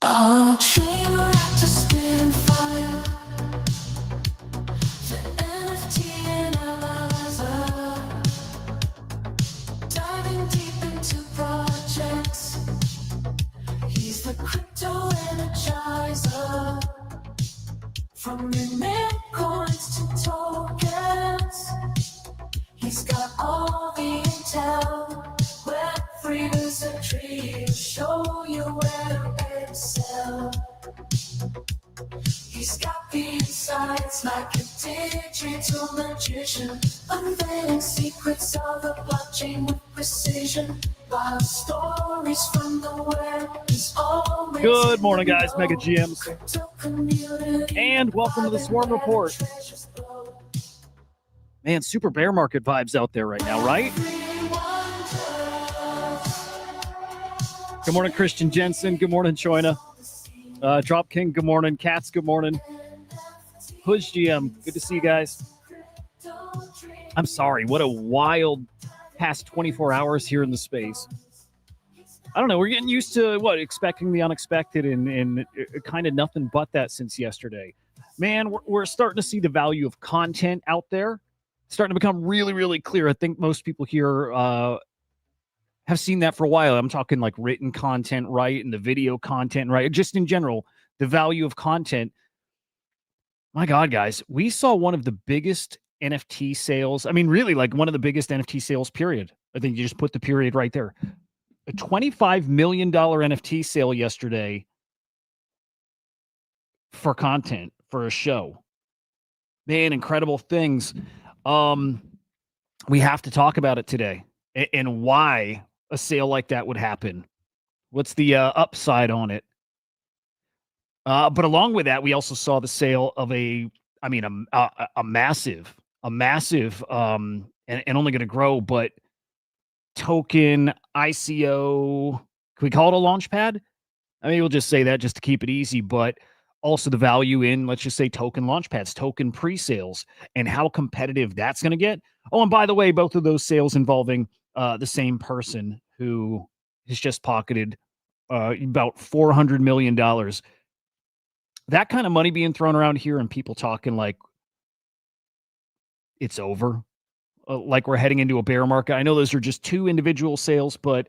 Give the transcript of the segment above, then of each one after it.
I'll train her out to spin fire. The NFT analyzer, diving deep into projects. He's the crypto energizer. From mint coins to tokens, he's got all the intel. Web3 wizardry will show you where to excel. He's got the insights like a digital magician, unveiling secrets of the blockchain with precision. Wild stories from the web. He's always Good morning, guys. Mega GMs. And welcome to the Swarm Report. Man, super bear market vibes out there right now, right? Good morning, Christian Jensen. Good morning, Choina. Drop King, good morning. Cats, good morning. Hush GM, good to see you guys. I'm sorry, what a wild past 24 hours here in the space. I don't know, we're getting used to, expecting the unexpected and kind of nothing but that since yesterday. Man, we're starting to see the value of content out there. Starting to become really, really clear. I think most people here have seen that for a while. I'm talking like written content, right? And the video content, right? Just in general, the value of content. My God, guys, we saw one of the biggest NFT sales. I mean, really like one of the biggest NFT sales, period. I think you just put the period right there. A $25 million NFT sale yesterday for content, for a show. Man, incredible things. We have to talk about it today and why a sale like that would happen. What's the upside on it? But along with that, we also saw the sale of a massive, and only going to grow, but token ICO. Can we call it a launch pad? I mean, we'll just say that just to keep it easy, but also the value in, let's just say, token launch pads, token pre-sales, and how competitive that's going to get. Oh, and by the way, both of those sales involving the same person who has just pocketed about $400 million. That kind of money being thrown around here and people talking like it's over, like we're heading into a bear market. I know those are just two individual sales, but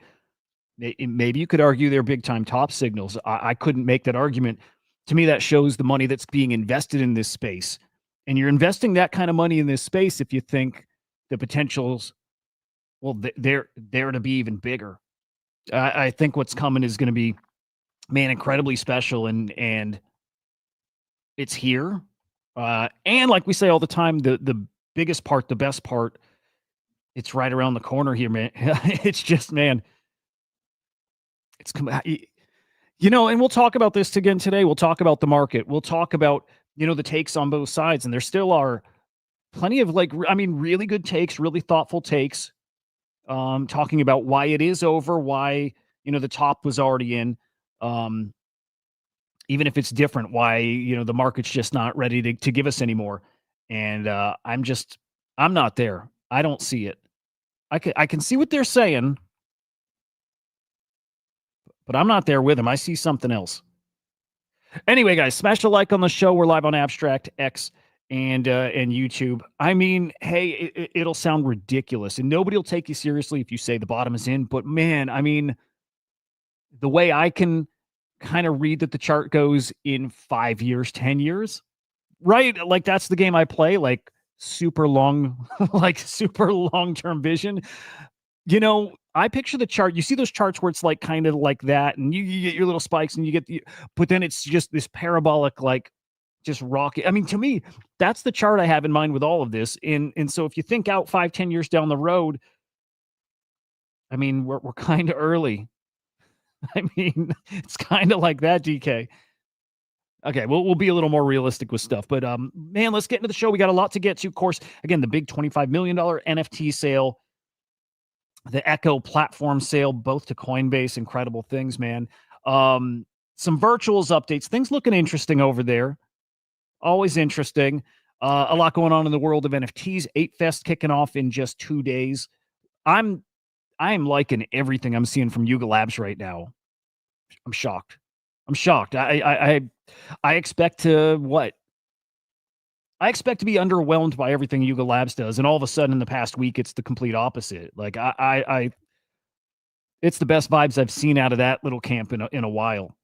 maybe you could argue they're big-time top signals. I couldn't make that argument. To me, that shows the money that's being invested in this space. And you're investing that kind of money in this space if you think the potentials, well, they're to be even bigger. I think what's coming is going to be, man, incredibly special, and it's here. And like we say all the time, the biggest part, the best part, it's right around the corner here, man. It's just, man, it's and we'll talk about this again today. We'll talk about the market. We'll talk about, the takes on both sides. And there still are plenty of really good takes, really thoughtful takes, talking about why it is over, why, the top was already in, even if it's different, why, the market's just not ready to give us anymore. And I'm not there. I don't see it. I can see what they're saying, but I'm not there with them. I see something else. Anyway, guys, smash a like on the show. We're live on Abstract, X, and YouTube. I mean, hey, it'll sound ridiculous, and nobody will take you seriously if you say the bottom is in. But man, I mean, the way I can kind of read that the chart goes in 5 years, 10 years, right? Like that's the game I play, like super long, like super long-term vision. I picture the chart. You see those charts where it's like kind of like that, and you get your little spikes, and you get but then it's just this parabolic, like just rocket. I mean, to me, that's the chart I have in mind with all of this. And so if you think out 5-10 years down the road, I mean, we're kind of early. I mean, it's kind of like that, DK. Okay, we'll be a little more realistic with stuff. But, man, let's get into the show. We got a lot to get to. Of course, again, the big $25 million NFT sale, the Echo platform sale, both to Coinbase. Incredible things, man. Some virtuals updates. Things looking interesting over there. Always interesting. A lot going on in the world of NFTs. 8Fest kicking off in just 2 days. I'm liking everything I'm seeing from Yuga Labs right now. I'm shocked. I'm shocked. I expect to what? I expect to be underwhelmed by everything Yuga Labs does, and all of a sudden in the past week, it's the complete opposite. Like it's the best vibes I've seen out of that little camp in a while.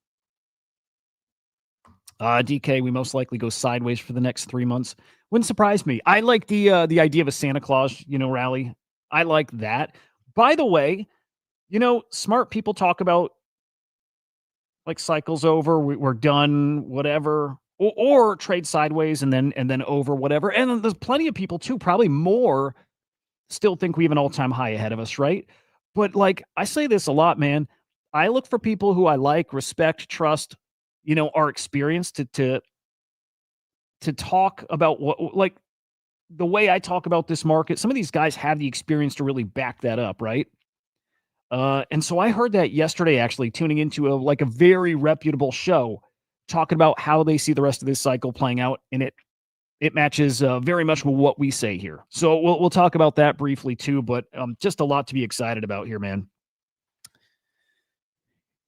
DK, we most likely go sideways for the next 3 months. Wouldn't surprise me. I like the idea of a Santa Claus, rally. I like that. By the way, smart people talk about like cycles over, we're done, whatever, or trade sideways and then over whatever. And then there's plenty of people too, probably more, still think we have an all-time high ahead of us, right? But like I say this a lot, man. I look for people who I like, respect, trust, are experienced to talk about what like the way I talk about this market. Some of these guys have the experience to really back that up, right? And so I heard that yesterday, actually tuning into a very reputable show, talking about how they see the rest of this cycle playing out, and it matches very much with what we say here. So we'll talk about that briefly too, but just a lot to be excited about here, man.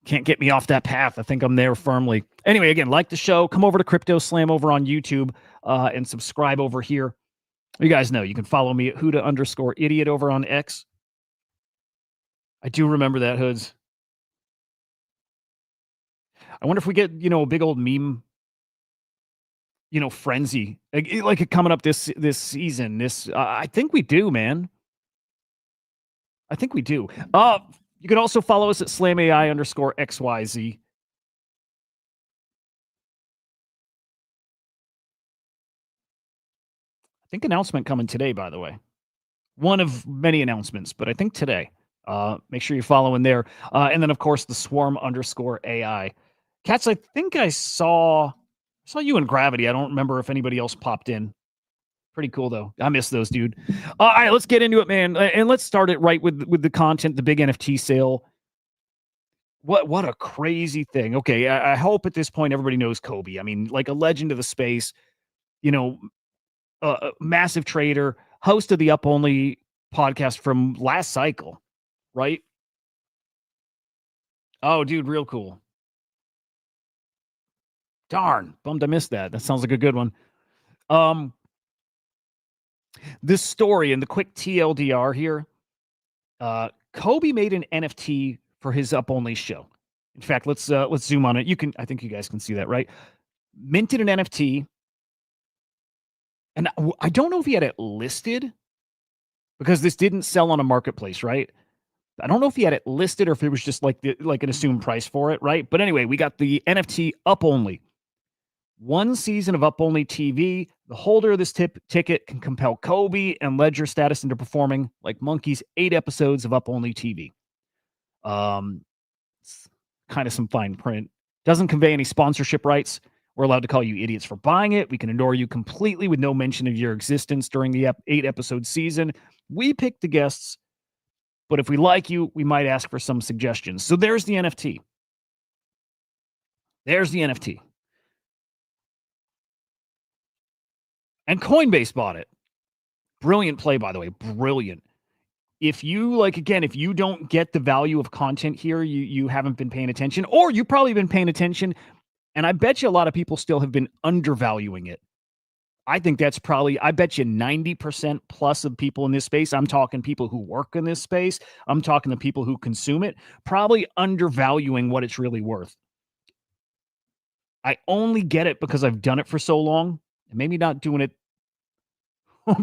Can't get me off that path. I think I'm there firmly. Anyway, again, like the show, come over to CryptoSlam over on YouTube and subscribe over here. You guys know you can follow me at Hudah_idiot over on X. I do remember that, Hoods. I wonder if we get, a big old meme, frenzy like it coming up this season. I think we do, man. I think we do. You can also follow us at SlamAI_XYZ. I think announcement coming today, by the way. One of many announcements, but I think today. Make sure you're following there. And then, of course, the Swarm_AI. Cats, I think I saw you in Gravity. I don't remember if anybody else popped in. Pretty cool, though. I miss those, dude. All right, let's get into it, man. And let's start it right with the content, the big NFT sale. What a crazy thing. Okay, I hope at this point everybody knows Kobe. I mean, like a legend of the space, you know, a massive trader, host of the Up Only podcast from last cycle, right? Oh, dude, real cool. Darn, bummed I missed that. That sounds like a good one. This story and the quick TLDR here. Kobe made an NFT for his Up Only show. In fact, let's zoom on it. I think you guys can see that, right? Minted an NFT, and I don't know if he had it listed because this didn't sell on a marketplace, right? I don't know if he had it listed or if it was just like an assumed price for it, right? But anyway, we got the NFT Up Only. One season of Up Only TV. The holder of this ticket can compel Kobe and Ledger status into performing like monkeys 8 episodes of Up Only TV. Kind of some fine print. Doesn't convey any sponsorship rights. We're allowed to call you idiots for buying it. We can ignore you completely with no mention of your existence during the 8-episode season. We pick the guests, but if we like you, we might ask for some suggestions. So there's the NFT. There's the NFT. And Coinbase bought it. Brilliant play, by the way. Brilliant. If you if you don't get the value of content here, you haven't been paying attention, or you've probably been paying attention, and I bet you a lot of people still have been undervaluing it. I think that's probably, I bet you 90% plus of people in this space, I'm talking people who work in this space, I'm talking the people who consume it, probably undervaluing what it's really worth. I only get it because I've done it for so long, and maybe not doing it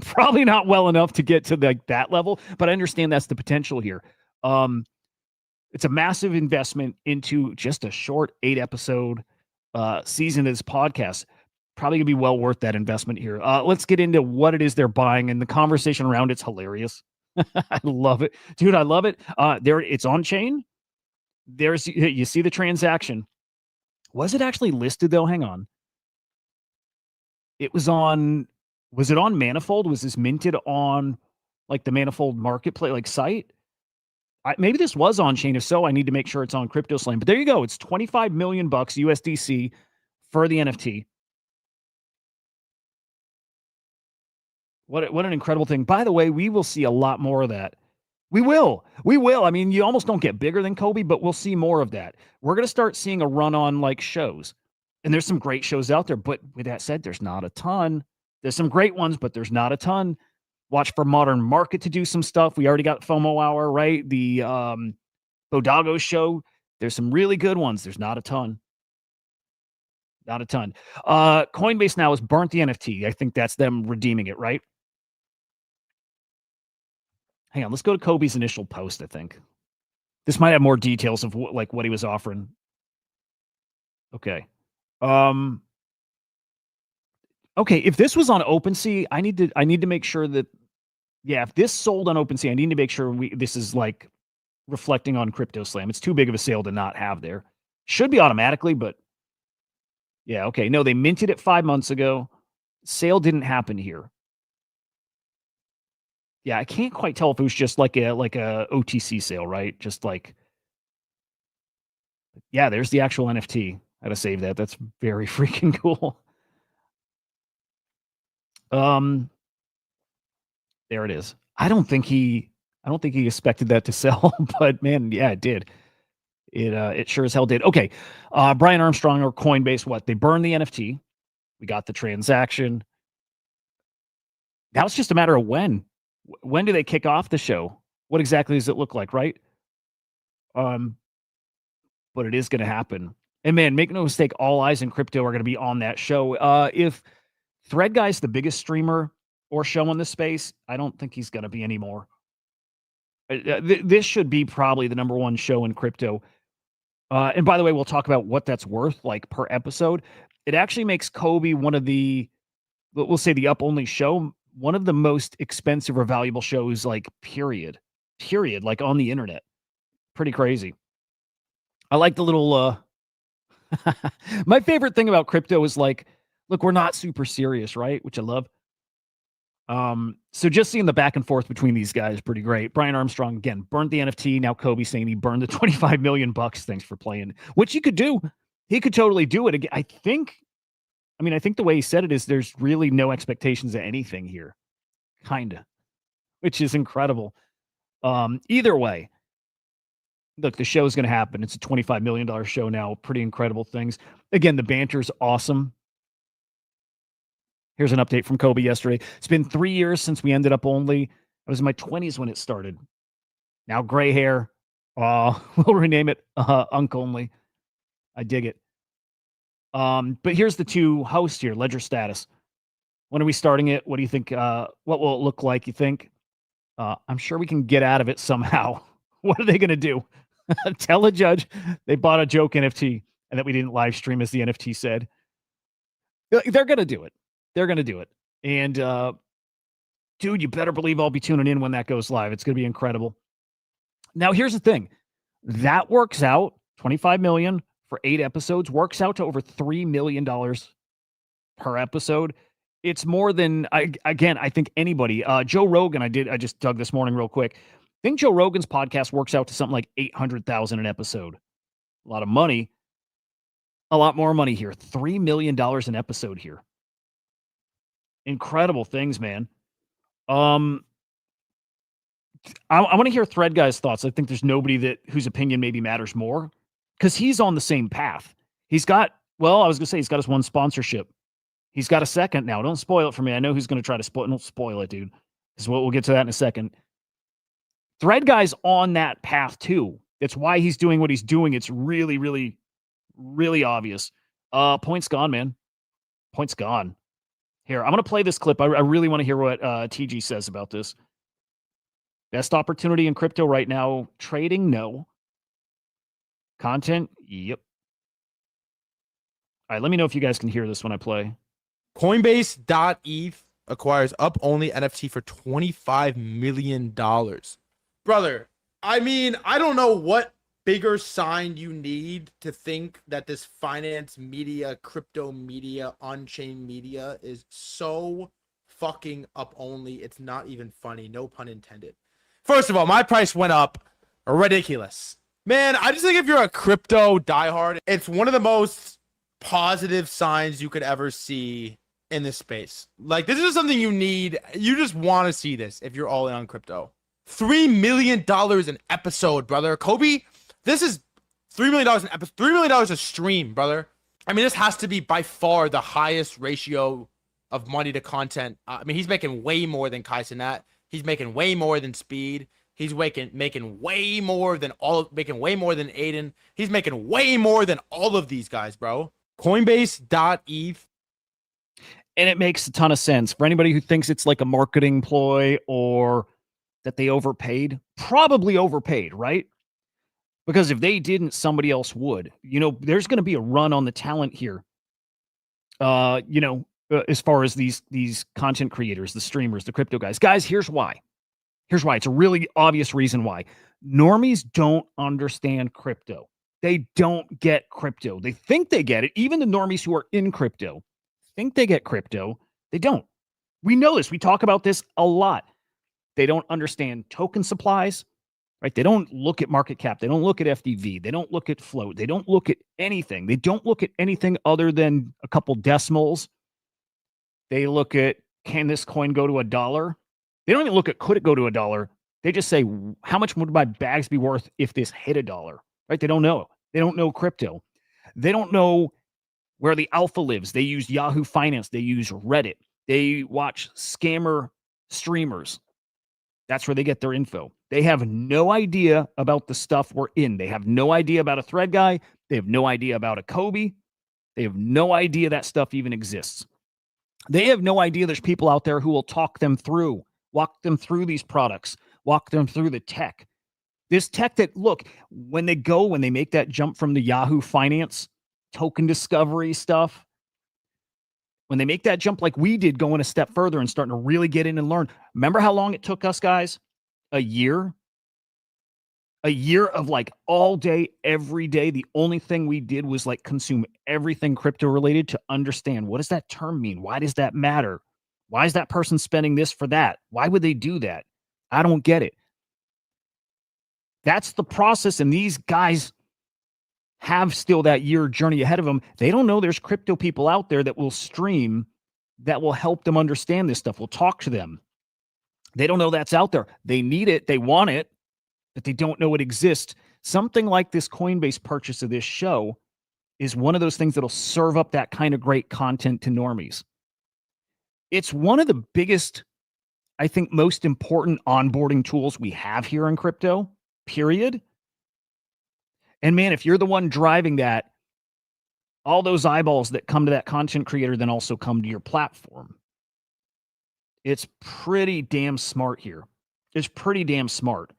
probably not well enough to get to that level, but I understand that's the potential here. It's a massive investment into just a short 8-episode season of this podcast. Probably gonna be well worth that investment here. Let's get into what it is they're buying, and the conversation around it's hilarious. I love it, dude. I love it. There, it's on chain. You see the transaction. Was it actually listed though? Hang on. It was on. Was it on Manifold? Was this minted on like the Manifold marketplace, like site? Maybe this was on chain. If so, I need to make sure it's on CryptoSlam. But there you go. It's $25 million USDC for the NFT. What an incredible thing. By the way, we will see a lot more of that We will. We will. I mean, you almost don't get bigger than Kobe, but we'll see more of that. We're going to start seeing a run on like shows. And there's some great shows out there. But with that said, there's not a ton. There's some great ones, but there's not a ton. Watch for Modern Market to do some stuff. We already got FOMO Hour, right? The Bodago show. There's some really good ones. There's not a ton. Not a ton. Coinbase now has burnt the NFT. I think that's them redeeming it, right? Hang on, let's go to Kobe's initial post, I think. This might have more details of what he was offering. Okay. Okay, if this was on OpenSea, I need to make sure that if this sold on OpenSea, I need to make sure this is like reflecting on CryptoSlam. It's too big of a sale to not have there. Should be automatically, but yeah, okay. No, they minted it 5 months ago. Sale didn't happen here. Yeah, I can't quite tell if it was just like a OTC sale, right? Just like, yeah, there's the actual NFT. I gotta save that. That's very freaking cool. There it is. I don't think he expected that to sell, but man, yeah, it did. It sure as hell did. Okay. Brian Armstrong or Coinbase, what? They burned the NFT. We got the transaction. Now it's just a matter of when. When do they kick off the show? What exactly does it look like, right? But it is going to happen. And man, make no mistake, all eyes in crypto are going to be on that show. If Thread Guy's the biggest streamer or show in this space, I don't think he's going to be anymore. This should be probably the number one show in crypto. And by the way, we'll talk about what that's worth, like per episode. It actually makes Kobe one of the, we'll say the up only show, one of the most expensive or valuable shows, like period, like on the internet. Pretty crazy. I like the little, my favorite thing about crypto is like, look, we're not super serious, right? Which I love. So just seeing the back and forth between these guys, pretty great. Brian Armstrong, again, burned the NFT. Now Kobe saying he burned the 25 million bucks. Thanks for playing, which he could do. He could totally do it again. I think the way he said it is there's really no expectations of anything here. Kinda, which is incredible. Either way, look, the show is going to happen. It's a $25 million show now. Pretty incredible things. Again, the banter's awesome. Here's an update from Kobe yesterday. It's been 3 years since we ended up only. I was in my 20s when it started. Now gray hair. We'll rename it Unk Only. I dig it. But here's the two hosts here, Ledger Status. When are we starting it? What do you think? What will it look like, you think? I'm sure we can get out of it somehow. What are they going to do? Tell a judge they bought a joke NFT and that we didn't live stream, as the NFT said. They're going to do it. They're going to do it. And, dude, you better believe I'll be tuning in when that goes live. It's going to be incredible. Now, here's the thing. That works out, $25 million for 8 episodes, works out to over $3 million per episode. It's more than, I think anybody, Joe Rogan, I just dug this morning real quick. I think Joe Rogan's podcast works out to something like $800,000 an episode. A lot of money. A lot more money here. $3 million an episode here. Incredible things, man. I want to hear Thread Guy's thoughts. I think there's nobody whose opinion maybe matters more because he's on the same path. He's got his one sponsorship. He's got a second now. Don't spoil it for me. I know who's going to try to spoil it. Don't spoil it, dude. Because we'll get to that in a second. Thread Guy's on that path too. That's why he's doing what he's doing. It's really, really, really obvious. Point's gone, man. Point's gone. Here, I'm going to play this clip. I really want to hear what TG says about this. Best opportunity in crypto right now. Trading, no. Content, yep. All right, let me know if you guys can hear this when I play. Coinbase.eth acquires up-only NFT for $25 million. Brother, I mean, I don't know what bigger sign you need to think that this finance media, crypto media, on-chain media is so fucking up-only. It's not even funny. No pun intended. First of all, my price went up. Ridiculous. Man, I just think if you're a crypto diehard, it's one of the most positive signs you could ever see in this space. Like, this is something you need. You just want to see this if you're all in on crypto. $3 million an episode, brother. Kobe, this is $3 million an episode, $3 million a stream, brother. I mean, this has to be by far the highest ratio of money to content. I mean, he's making way more than Kai Cenat. He's making way more than Speed. He's making way more than Aiden. He's making way more than all of these guys, bro. Coinbase.eth. And it makes a ton of sense for anybody who thinks it's like a marketing ploy or that they overpaid. Probably overpaid, right? Because if they didn't, somebody else would. You know, there's going to be a run on the talent here. As far as these content creators, the streamers, the crypto guys. Guys, here's why. Here's why. It's a really obvious reason why. Normies don't understand crypto. They don't get crypto. They think they get it. Even the normies who are in crypto think they get crypto. They don't. We know this. We talk about this a lot. They don't understand token supplies, right? They don't look at market cap. They don't look at FDV. They don't look at float. They don't look at anything. They don't look at anything other than a couple decimals. They look at, can this coin go to $1? They don't even look at, could it go to $1? They just say, how much would my bags be worth if this hit $1? Right? They don't know. They don't know crypto. They don't know where the alpha lives. They use Yahoo Finance. They use Reddit. They watch scammer streamers. That's where they get their info. They have no idea about the stuff we're in. They have no idea about a thread guy. They have no idea about a Kobe. They have no idea that stuff even exists. They have no idea there's people out there who will walk them through these products, walk them through the tech. This tech that, look, when they make that jump from the Yahoo Finance token discovery stuff, when they make that jump like we did, going a step further and starting to really get in and learn. Remember how long it took us, guys? A year? A year of like all day, every day. The only thing we did was like consume everything crypto related to understand, what does that term mean? Why does that matter? Why is that person spending this for that? Why would they do that? I don't get it. That's the process. And these guys have still that year journey ahead of them. They don't know there's crypto people out there that will stream, that will help them understand this stuff. We'll talk to them. They don't know that's out there. They need it. They want it, but they don't know it exists. Something like this Coinbase purchase of this show is one of those things that'll serve up that kind of great content to normies. It's one of the biggest, I think, most important onboarding tools we have here in crypto, period. And man, if you're the one driving that, all those eyeballs that come to that content creator then also come to your platform. It's pretty damn smart here. It's pretty damn smart.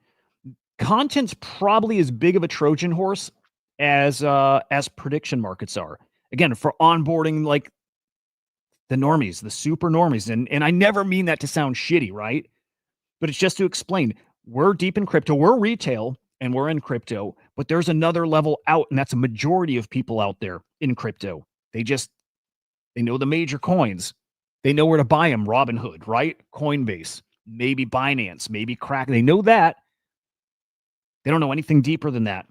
Content's probably as big of a Trojan horse as prediction markets are. Again, for onboarding like the normies, the super normies. And I never mean that to sound shitty, right? But it's just to explain, we're deep in crypto, we're retail, and we're in crypto, but there's another level out, and that's a majority of people out there in crypto. They know the major coins. They know where to buy them. Robinhood, right? Coinbase, maybe Binance, maybe Kraken. They know that. They don't know anything deeper than that.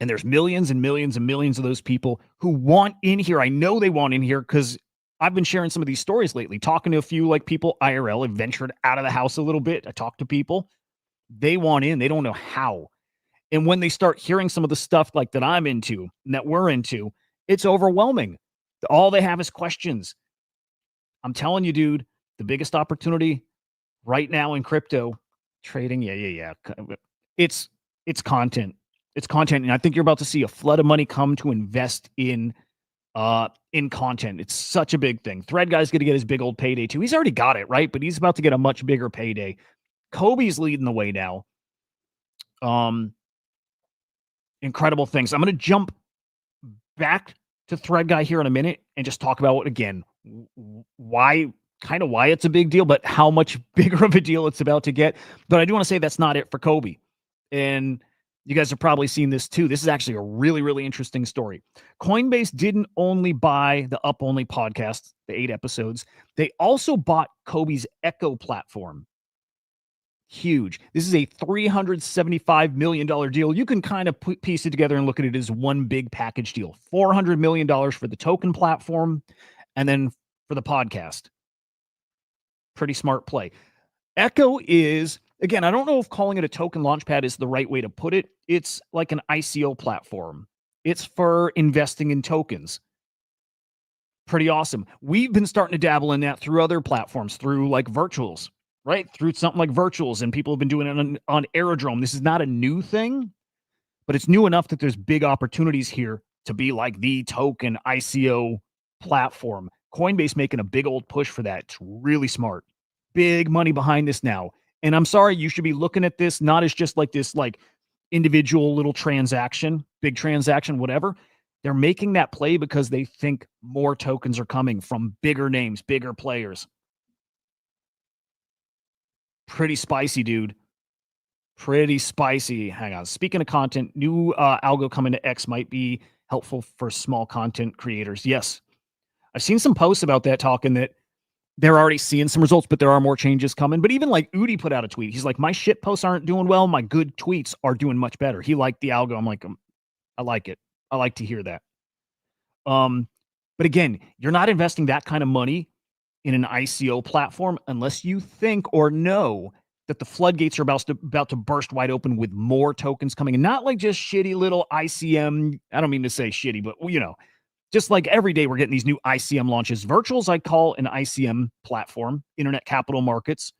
And there's millions and millions and millions of those people who want in here. I know they want in here because I've been sharing some of these stories lately, talking to a few like people IRL have ventured out of the house a little bit. I talk to people. They want in. They don't know how. And when they start hearing some of the stuff like that I'm into and that we're into, it's overwhelming. All they have is questions. I'm telling you, dude, the biggest opportunity right now in crypto trading. Yeah. It's content. It's content. And I think you're about to see a flood of money come to invest in content. It's such a big thing. Thread guy's going to get his big old payday too. He's already got it, right? But he's about to get a much bigger payday. Kobe's leading the way now. Incredible things. I'm going to jump back to Thread Guy here in a minute and just talk about, again, why it's a big deal, but how much bigger of a deal it's about to get. But I do want to say that's not it for Kobe. And you guys have probably seen this too. This is actually a really, really interesting story. Coinbase didn't only buy the Up Only podcast, the 8 episodes. They also bought Kobe's Echo platform. Huge. This is a $375 million deal. You can kind of piece it together and look at it as one big package deal. $400 million for the token platform and then for the podcast. Pretty smart play. Echo is Again, I don't know if calling it a token launchpad is the right way to put it. It's like an ICO platform. It's for investing in tokens. Pretty awesome. We've been starting to dabble in that through other platforms, through like virtuals, right? Through something like virtuals, and people have been doing it on Aerodrome. This is not a new thing, but it's new enough that there's big opportunities here to be like the token ICO platform. Coinbase making a big old push for that. It's really smart. Big money behind this now. And I'm sorry, you should be looking at this not as just like this like individual little transaction, big transaction, whatever. They're making that play because they think more tokens are coming from bigger names, bigger players. Pretty spicy, dude. Pretty spicy. Hang on. Speaking of content, new algo coming to X might be helpful for small content creators. Yes. I've seen some posts about that talking that they're already seeing some results, but there are more changes coming. But even like Udi put out a tweet. He's like, my shit posts aren't doing well. My good tweets are doing much better. He liked the algo. I'm like, I like it. I like to hear that. But again, you're not investing that kind of money in an ICO platform unless you think or know that the floodgates are about to burst wide open with more tokens coming, and not like just shitty little ICM. I don't mean to say shitty, but you know, just like every day we're getting these new ICM launches. Virtuals, I call an ICM platform, Internet Capital Markets,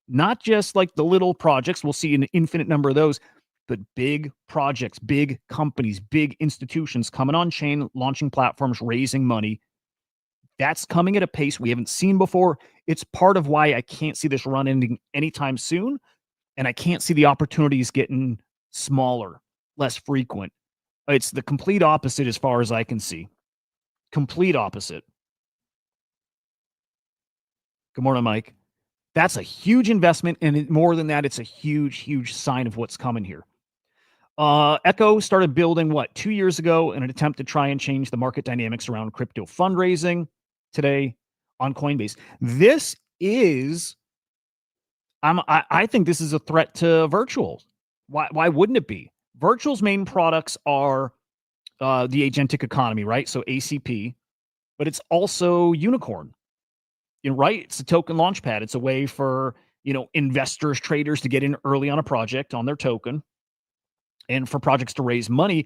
not just like the little projects. We'll see an infinite number of those, but big projects, big companies, big institutions coming on chain, launching platforms, raising money. That's coming at a pace we haven't seen before. It's part of why I can't see this run ending anytime soon. And I can't see the opportunities getting smaller, less frequent. It's the complete opposite as far as I can see. Complete opposite. Good morning, Mike. That's a huge investment. And more than that, it's a huge, huge sign of what's coming here. Echo started building 2 years ago in an attempt to try and change the market dynamics around crypto fundraising today on Coinbase. This is, I think this is a threat to virtuals. Why wouldn't it be? Virtual's main products are the agentic economy, right? So ACP, but it's also Unicorn, right? It's a token launchpad. It's a way for, investors, traders to get in early on a project on their token, and for projects to raise money.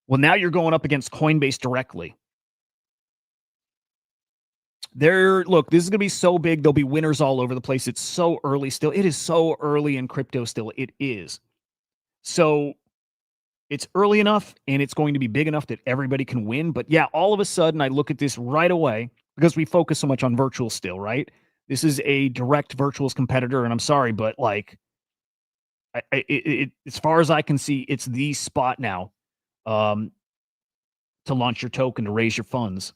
Well, now you're going up against Coinbase directly. Look, this is going to be so big. There'll be winners all over the place. It's so early still. It is so early in crypto still. It is. So it's early enough, and it's going to be big enough that everybody can win. But yeah, all of a sudden I look at this right away because we focus so much on virtual still, right? This is a direct virtuals competitor, and I'm sorry, but like, as far as I can see, it's the spot now to launch your token, to raise your funds.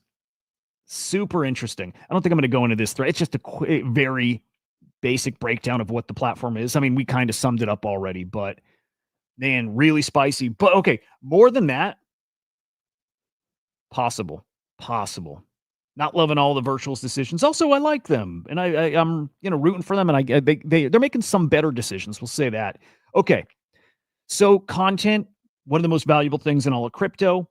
Super interesting. I don't think I'm going to go into this thread. It's just a very basic breakdown of what the platform is. I mean, we kind of summed it up already, but man, really spicy. But okay, more than that, possible. Not loving all the virtuals decisions. Also, I like them, and I'm rooting for them, and they're making some better decisions. We'll say that. Okay, so content, one of the most valuable things in all of crypto.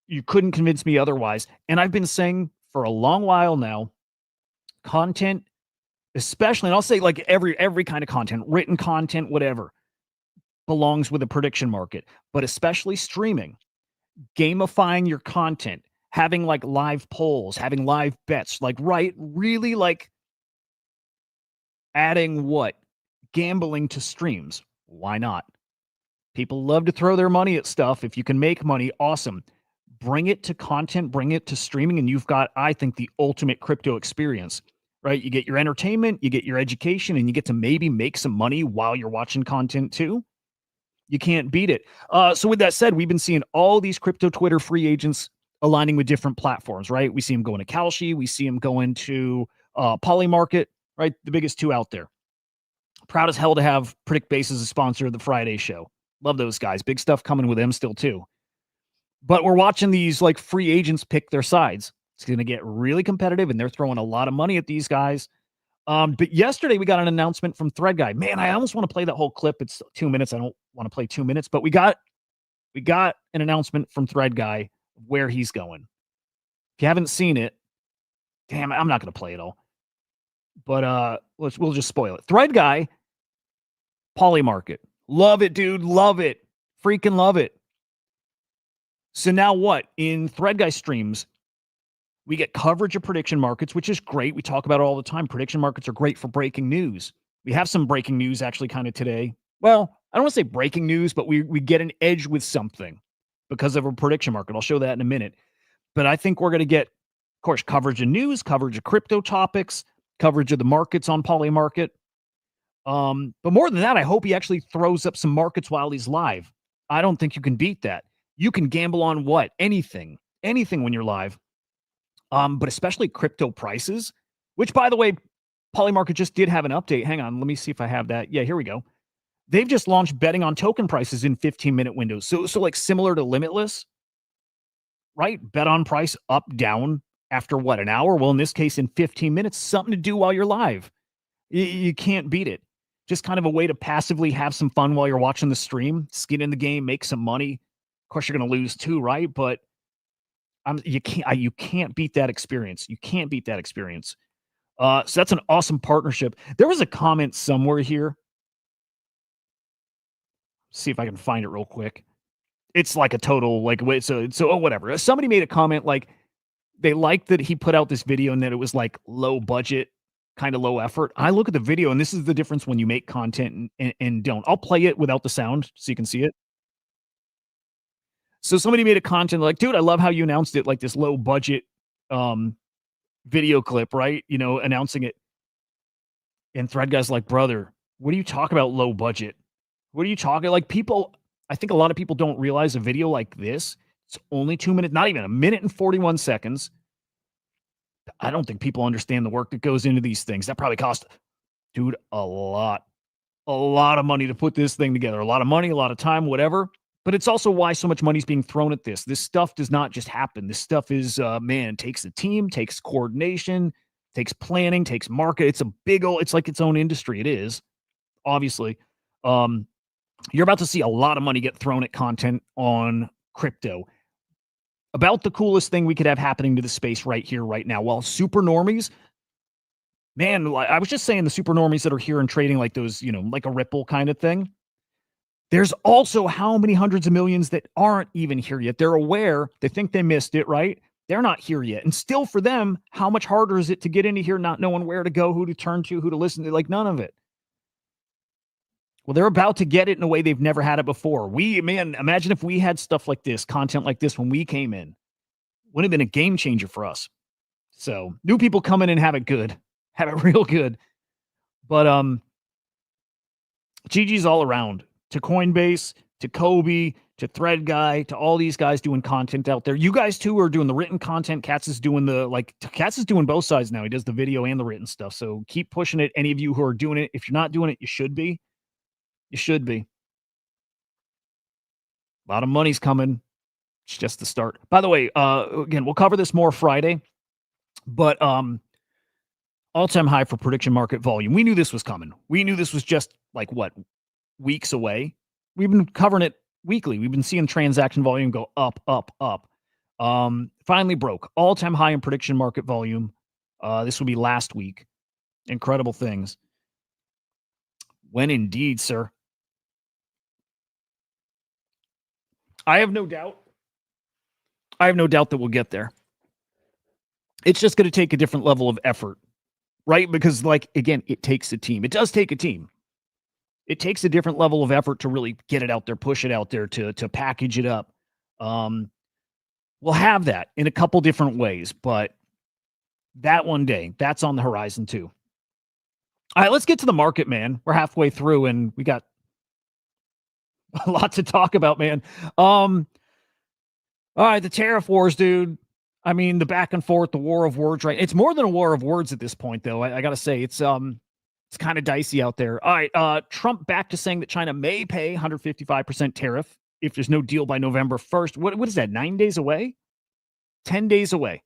You couldn't convince me otherwise. And I've been saying for a long while now, content, especially, and I'll say like every kind of content, written content, whatever, belongs with a prediction market, but especially streaming, gamifying your content, having like live polls, having live bets, like, right, really like adding gambling to streams. Why not? People love to throw their money at stuff. If you can make money, awesome. Bring it to content, bring it to streaming, and you've got, I think, the ultimate crypto experience, right? You get your entertainment, you get your education, and you get to maybe make some money while you're watching content too. You can't beat it. So with that said, we've been seeing all these crypto Twitter free agents aligning with different platforms, right? We see them going to Kalshi. We see them going to Polymarket, right? The biggest two out there. Proud as hell to have PredictBase as a sponsor of the Friday show. Love those guys. Big stuff coming with them still too. But we're watching these like free agents pick their sides. It's going to get really competitive, and they're throwing a lot of money at these guys. But yesterday we got an announcement from Thread Guy. Man, I almost want to play that whole clip. It's 2 minutes. I don't want to play 2 minutes, but we got an announcement from Thread Guy where he's going. If you haven't seen it, damn, I'm not going to play it all. But we'll just spoil it. Thread guy, poly market. Love it, dude. Love it. Freaking love it. So now what? In Thread guy streams, we get coverage of prediction markets, which is great. We talk about it all the time. Prediction markets are great for breaking news. We have some breaking news actually kind of today. Well, I don't want to say breaking news, but we get an edge with something because of a prediction market. I'll show that in a minute. But I think we're going to get, of course, coverage of news, coverage of crypto topics, coverage of the markets on Poly Market. But more than that, I hope he actually throws up some markets while he's live. I don't think you can beat that. You can gamble on what? Anything when you're live. But especially crypto prices, which, by the way, Polymarket just did have an update. Hang on, let me see if I have that. Yeah, here we go. They've just launched betting on token prices in 15-minute windows. So like similar to Limitless, right? Bet on price up, down after what, an hour? Well, in this case, in 15 minutes, something to do while you're live. You can't beat it. Just kind of a way to passively have some fun while you're watching the stream, skin in the game, make some money. Of course, you're going to lose too, right? But you can't beat that experience. You can't beat that experience. So that's an awesome partnership. There was a comment somewhere here. See if I can find it real quick. It's like a total whatever. Somebody made a comment like they liked that he put out this video and that it was like low budget, kind of low effort. I look at the video and this is the difference when you make content and don't. I'll play it without the sound so you can see it. So somebody made a content like, dude, I love how you announced it like this low budget video clip, right? You know, announcing it. And Thread guy's like, brother, what are you talking about low budget? What are you talking? Like people, I think a lot of people don't realize a video like this, it's only 2 minutes, not even a minute and 41 seconds. I don't think people understand the work that goes into these things. That probably cost, dude, a lot of money to put this thing together. A lot of money, a lot of time, whatever. But it's also why so much money is being thrown at this. This stuff does not just happen. This stuff is, takes a team, takes coordination, takes planning, takes market. It's a big old, it's like its own industry. It is, obviously. You're about to see a lot of money get thrown at content on crypto. About the coolest thing we could have happening to the space right here, right now. While super normies, man, I was just saying the super normies that are here and trading like those, like a Ripple kind of thing. There's also how many hundreds of millions that aren't even here yet. They're aware. They think they missed it, right? They're not here yet. And still for them, how much harder is it to get into here, not knowing where to go, who to turn to, who to listen to? Like none of it. Well, they're about to get it in a way they've never had it before. Imagine if we had stuff like this, content like this when we came in. Would have been a game changer for us. So new people come in and have it good. Have it real good. But GG's all around. To Coinbase, to Kobe, to Thread Guy, to all these guys doing content out there. You guys too are doing the written content. Katz is doing both sides now. He does the video and the written stuff. So keep pushing it. Any of you who are doing it, if you're not doing it, you should be. You should be. A lot of money's coming. It's just the start. By the way, again, we'll cover this more Friday, but all-time high for prediction market volume. We knew this was coming. We knew this was just like what, weeks away. We've been covering it weekly. We've been seeing transaction volume go up, up, up. Finally broke all-time high in prediction market volume. This will be last week. Incredible things. When indeed, sir. I have no doubt that we'll get there. It's just going to take a different level of effort, right? Because, like, again, it takes a team. It does take a team. It takes a different level of effort to really get it out there, push it out there, to package it up. We'll have that in a couple different ways, but that one day, that's on the horizon too. All right, let's get to the market, man. We're halfway through and we got a lot to talk about, man. All right, the tariff wars, dude. I mean, the back and forth, the war of words, right? It's more than a war of words at this point, though. I gotta say, it's kind of dicey out there. All right, Trump back to saying that China may pay 155% tariff if there's no deal by November 1st. What is that, 9 days away? 10 days away.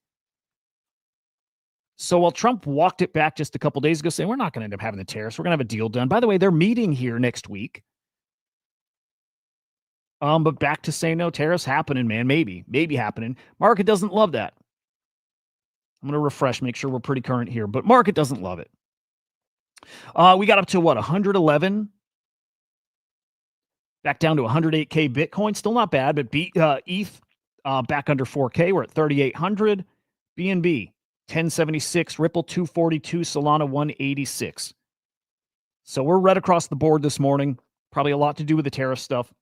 So while Trump walked it back just a couple days ago, saying we're not going to end up having the tariffs, we're going to have a deal done. By the way, they're meeting here next week. But back to saying no, tariffs happening, man. Maybe happening. Market doesn't love that. I'm going to refresh, make sure we're pretty current here, but market doesn't love it. We got up to what, 111? Back down to 108K Bitcoin. Still not bad, but ETH back under 4K. We're at 3,800. BNB 1076, Ripple 242, Solana 186. So we're right across the board this morning. Probably a lot to do with the tariff stuff.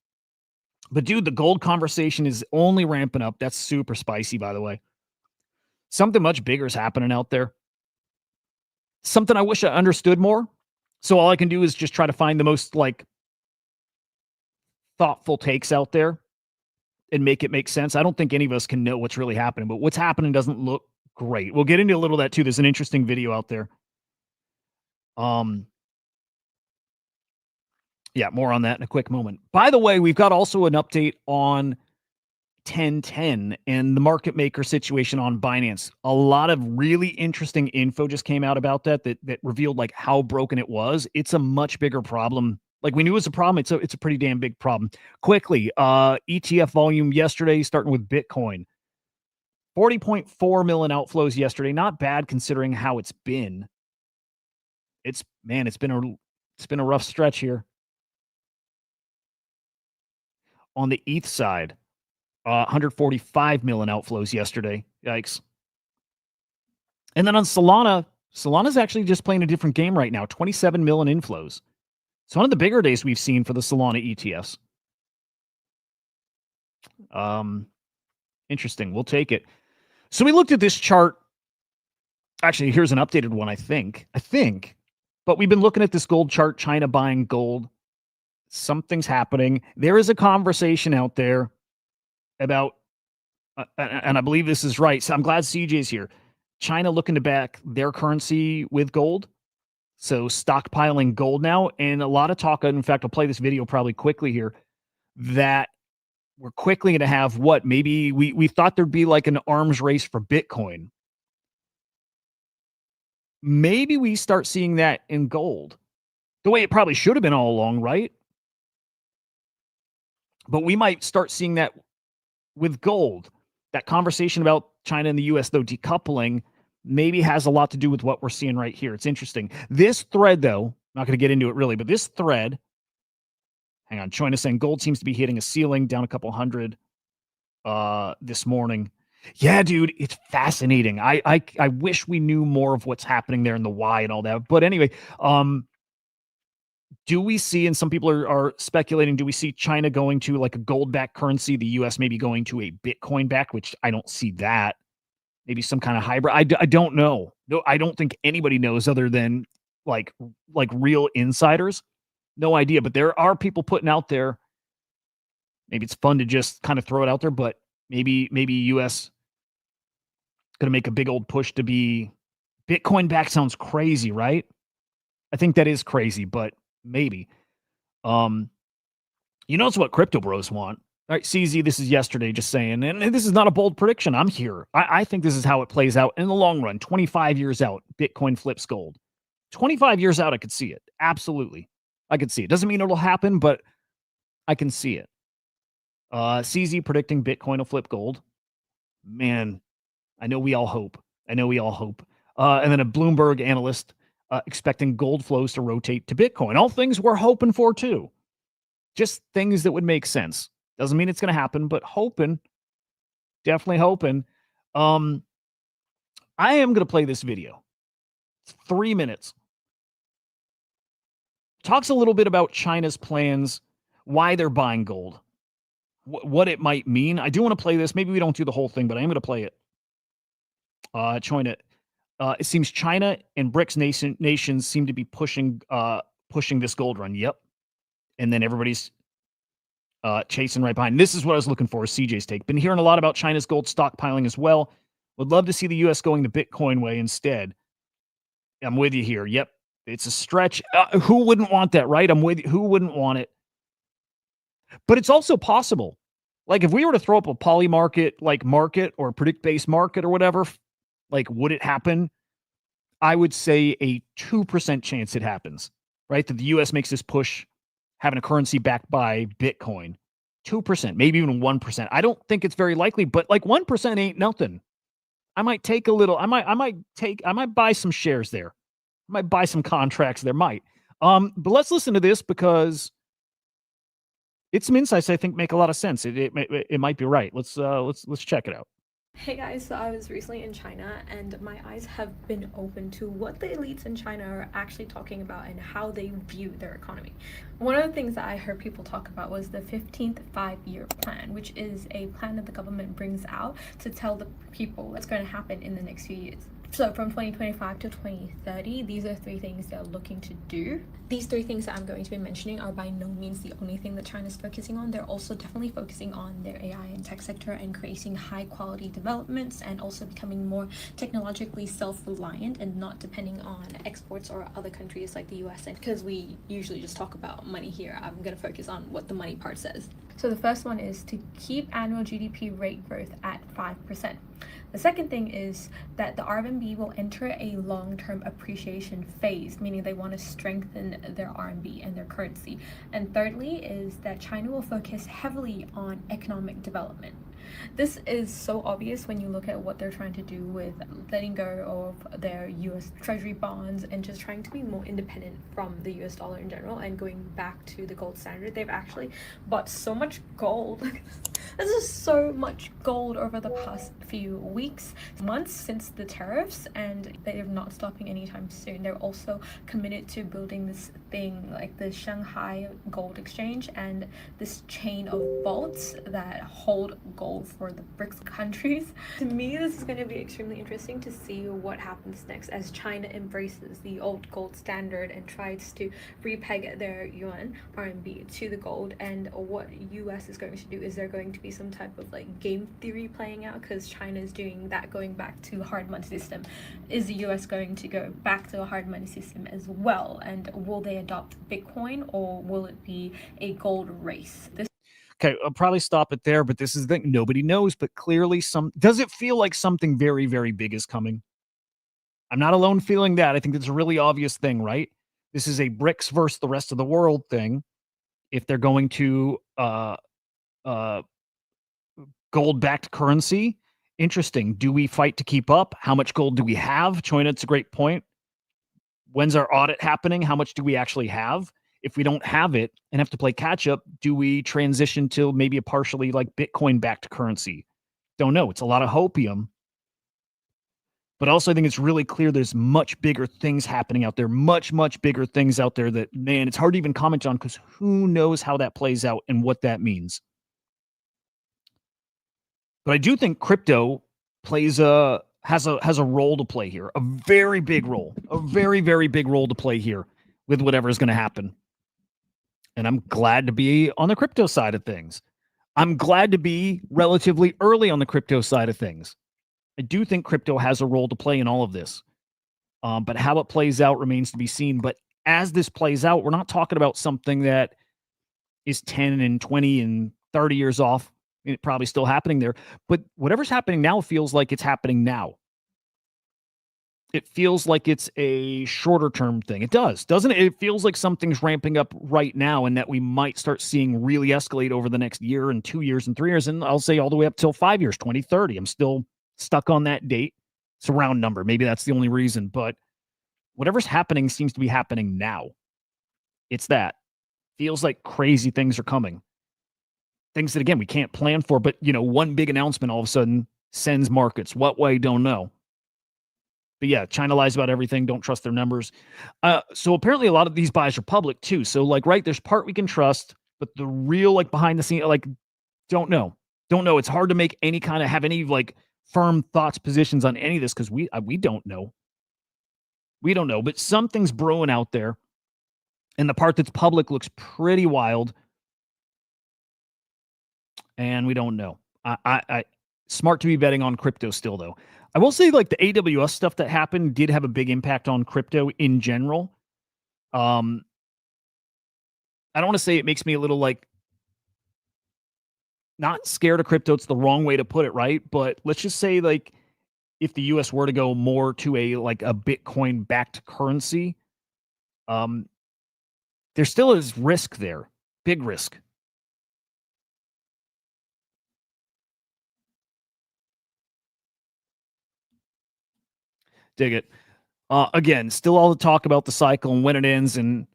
But dude, the gold conversation is only ramping up. That's super spicy, by the way. Something much bigger is happening out there. Something I wish I understood more. So all I can do is just try to find the most like thoughtful takes out there and make it make sense. I don't think any of us can know what's really happening, but what's happening doesn't look great. We'll get into a little of that too. There's an interesting video out there. Yeah, more on that in a quick moment. By the way, we've got also an update on 1010 and the market maker situation on Binance. A lot of really interesting info just came out about that revealed like how broken it was. It's a much bigger problem. Like we knew it was a problem. It's a pretty damn big problem. Quickly, ETF volume yesterday, starting with Bitcoin. 40.4 million outflows yesterday. Not bad considering how it's been. It's been a rough stretch here. On the ETH side, 145 million outflows yesterday. Yikes. And then on Solana's actually just playing a different game right now. 27 million inflows. It's one of the bigger days we've seen for the Solana ETFs. Interesting. We'll take it. So we looked at this chart. Actually, here's an updated one, I think. But we've been looking at this gold chart, China buying gold. Something's happening. There is a conversation out there about, and I believe this is right. So I'm glad CJ's here. China looking to back their currency with gold. So stockpiling gold now. And a lot of talk, in fact, I'll play this video probably quickly here, that we're quickly going to have what? Maybe we thought there'd be like an arms race for Bitcoin. Maybe we start seeing that in gold. The way it probably should have been all along, right? But we might start seeing that with gold. That conversation about China and the US, though, decoupling maybe has a lot to do with what we're seeing right here. It's interesting. This thread, though, not going to get into it really, but this thread, hang on, China saying gold seems to be hitting a ceiling, down a couple hundred this morning. Yeah, dude, it's fascinating. I wish we knew more of what's happening there and the why and all that. But anyway, do we see, and some people are speculating, do we see China going to like a gold-backed currency, the U.S. maybe going to a Bitcoin-backed, which I don't see that. Maybe some kind of hybrid. I don't know. No, I don't think anybody knows other than like real insiders. No idea. But there are people putting out there. Maybe it's fun to just kind of throw it out there, but maybe U.S. going to make a big old push to be Bitcoin-backed. Sounds crazy, right? I think that is crazy, but maybe. It's what crypto bros want. All right, CZ, this is yesterday, just saying, and this is not a bold prediction. I'm here. I think this is how it plays out in the long run. 25 years out, Bitcoin flips gold. 25 years out, I could see it. Absolutely. I could see it. Doesn't mean it'll happen, but I can see it. CZ predicting Bitcoin will flip gold. Man, I know we all hope. And then a Bloomberg analyst expecting gold flows to rotate to Bitcoin. All things we're hoping for, too. Just things that would make sense. Doesn't mean it's going to happen, but hoping. Definitely hoping. I am going to play this video. It's 3 minutes. Talks a little bit about China's plans, why they're buying gold, what it might mean. I do want to play this. Maybe we don't do the whole thing, but I am going to play it. It seems China and BRICS nations seem to be pushing this gold run. Yep. And then everybody's chasing right behind. This is what I was looking for, CJ's take. Been hearing a lot about China's gold stockpiling as well. Would love to see the U.S. going the Bitcoin way instead. I'm with you here. Yep. It's a stretch. Who wouldn't want that, right? I'm with you. Who wouldn't want it? But it's also possible. Like if we were to throw up a poly market, like market or predict-based market or whatever, like would it happen? I would say a 2% chance it happens, right? That the U.S. makes this push, having a currency backed by Bitcoin. 2%, maybe even 1%. I don't think it's very likely, but like 1% ain't nothing. I might take a little, I might buy some shares there. Might buy some contracts there, might. But let's listen to this because it's some insights I think make a lot of sense. It might be right. Let's check it out. Hey guys, so I was recently in China and my eyes have been open to what the elites in China are actually talking about and how they view their economy. One of the things that I heard people talk about was the 15th five-year plan, which is a plan that the government brings out to tell the people what's going to happen in the next few years. So from 2025 to 2030, these are three things they're looking to do. These three things that I'm going to be mentioning are by no means the only thing that China's focusing on. They're also definitely focusing on their AI and tech sector and creating high quality developments and also becoming more technologically self-reliant and not depending on exports or other countries like the US. And because we usually just talk about money here, I'm going to focus on what the money part says. So the first one is to keep annual GDP rate growth at 5%. The second thing is that the RMB will enter a long-term appreciation phase, meaning they want to strengthen their RMB and their currency. And thirdly is that China will focus heavily on economic development. This is so obvious when you look at what they're trying to do with letting go of their US Treasury bonds and just trying to be more independent from the US dollar in general and going back to the gold standard. They've actually bought so much gold. This is so much gold over the past few weeks, months since the tariffs, and they're not stopping anytime soon. They're also committed to building this thing like the Shanghai Gold Exchange and this chain of vaults that hold gold for the BRICS countries. To me, this is going to be extremely interesting to see what happens next as China embraces the old gold standard and tries to repeg their yuan RMB to the gold. And what US is going to do is they're going to be some type of like game theory playing out because China is doing that, going back to hard money system. Is the US going to go back to a hard money system as well? And will they adopt Bitcoin or will it be a gold race? Okay, I'll probably stop it there, but this is the thing. Nobody knows, but clearly does it feel like something very, very big is coming? I'm not alone feeling that. I think it's a really obvious thing, right? This is a BRICS versus the rest of the world thing. If they're going to gold-backed currency, interesting. Do we fight to keep up? How much gold do we have? China, it's a great point. When's our audit happening? How much do we actually have? If we don't have it and have to play catch up, do we transition to maybe a partially like Bitcoin backed currency? Don't know. It's a lot of hopium. But also, I think it's really clear there's much bigger things happening out there, much, much bigger things out there that, man, it's hard to even comment on because who knows how that plays out and what that means. But I do think crypto has a role to play here, a very big role, a very, very big role to play here with whatever is going to happen. And I'm glad to be on the crypto side of things. I'm glad to be relatively early on the crypto side of things. I do think crypto has a role to play in all of this. But how it plays out remains to be seen. But as this plays out, we're not talking about something that is 10 and 20 and 30 years off. I mean, it's probably still happening there. But whatever's happening now feels like it's happening now. It feels like it's a shorter term thing. It does, doesn't it? It feels like something's ramping up right now and that we might start seeing really escalate over the next year and 2 years and 3 years. And I'll say all the way up till 5 years, 2030. I'm still stuck on that date. It's a round number. Maybe that's the only reason, but whatever's happening seems to be happening now. It's that. Feels like crazy things are coming. Things that, again, we can't plan for, but, one big announcement all of a sudden sends markets. What way? Don't know. But yeah, China lies about everything. Don't trust their numbers. So apparently a lot of these buys are public too. So right, there's part we can trust, but the real behind the scene, don't know. Don't know. It's hard to make any kind of have any firm thoughts, positions on any of this because we don't know. We don't know, but something's brewing out there. And the part that's public looks pretty wild. And we don't know. I smart to be betting on crypto still, though. I will say, the AWS stuff that happened did have a big impact on crypto in general. I don't want to say it makes me a little not scared of crypto. It's the wrong way to put it, right? But let's just say if the US were to go more to a Bitcoin backed currency, there still is risk there, big risk. Dig it. Again, still all the talk about the cycle and when it ends and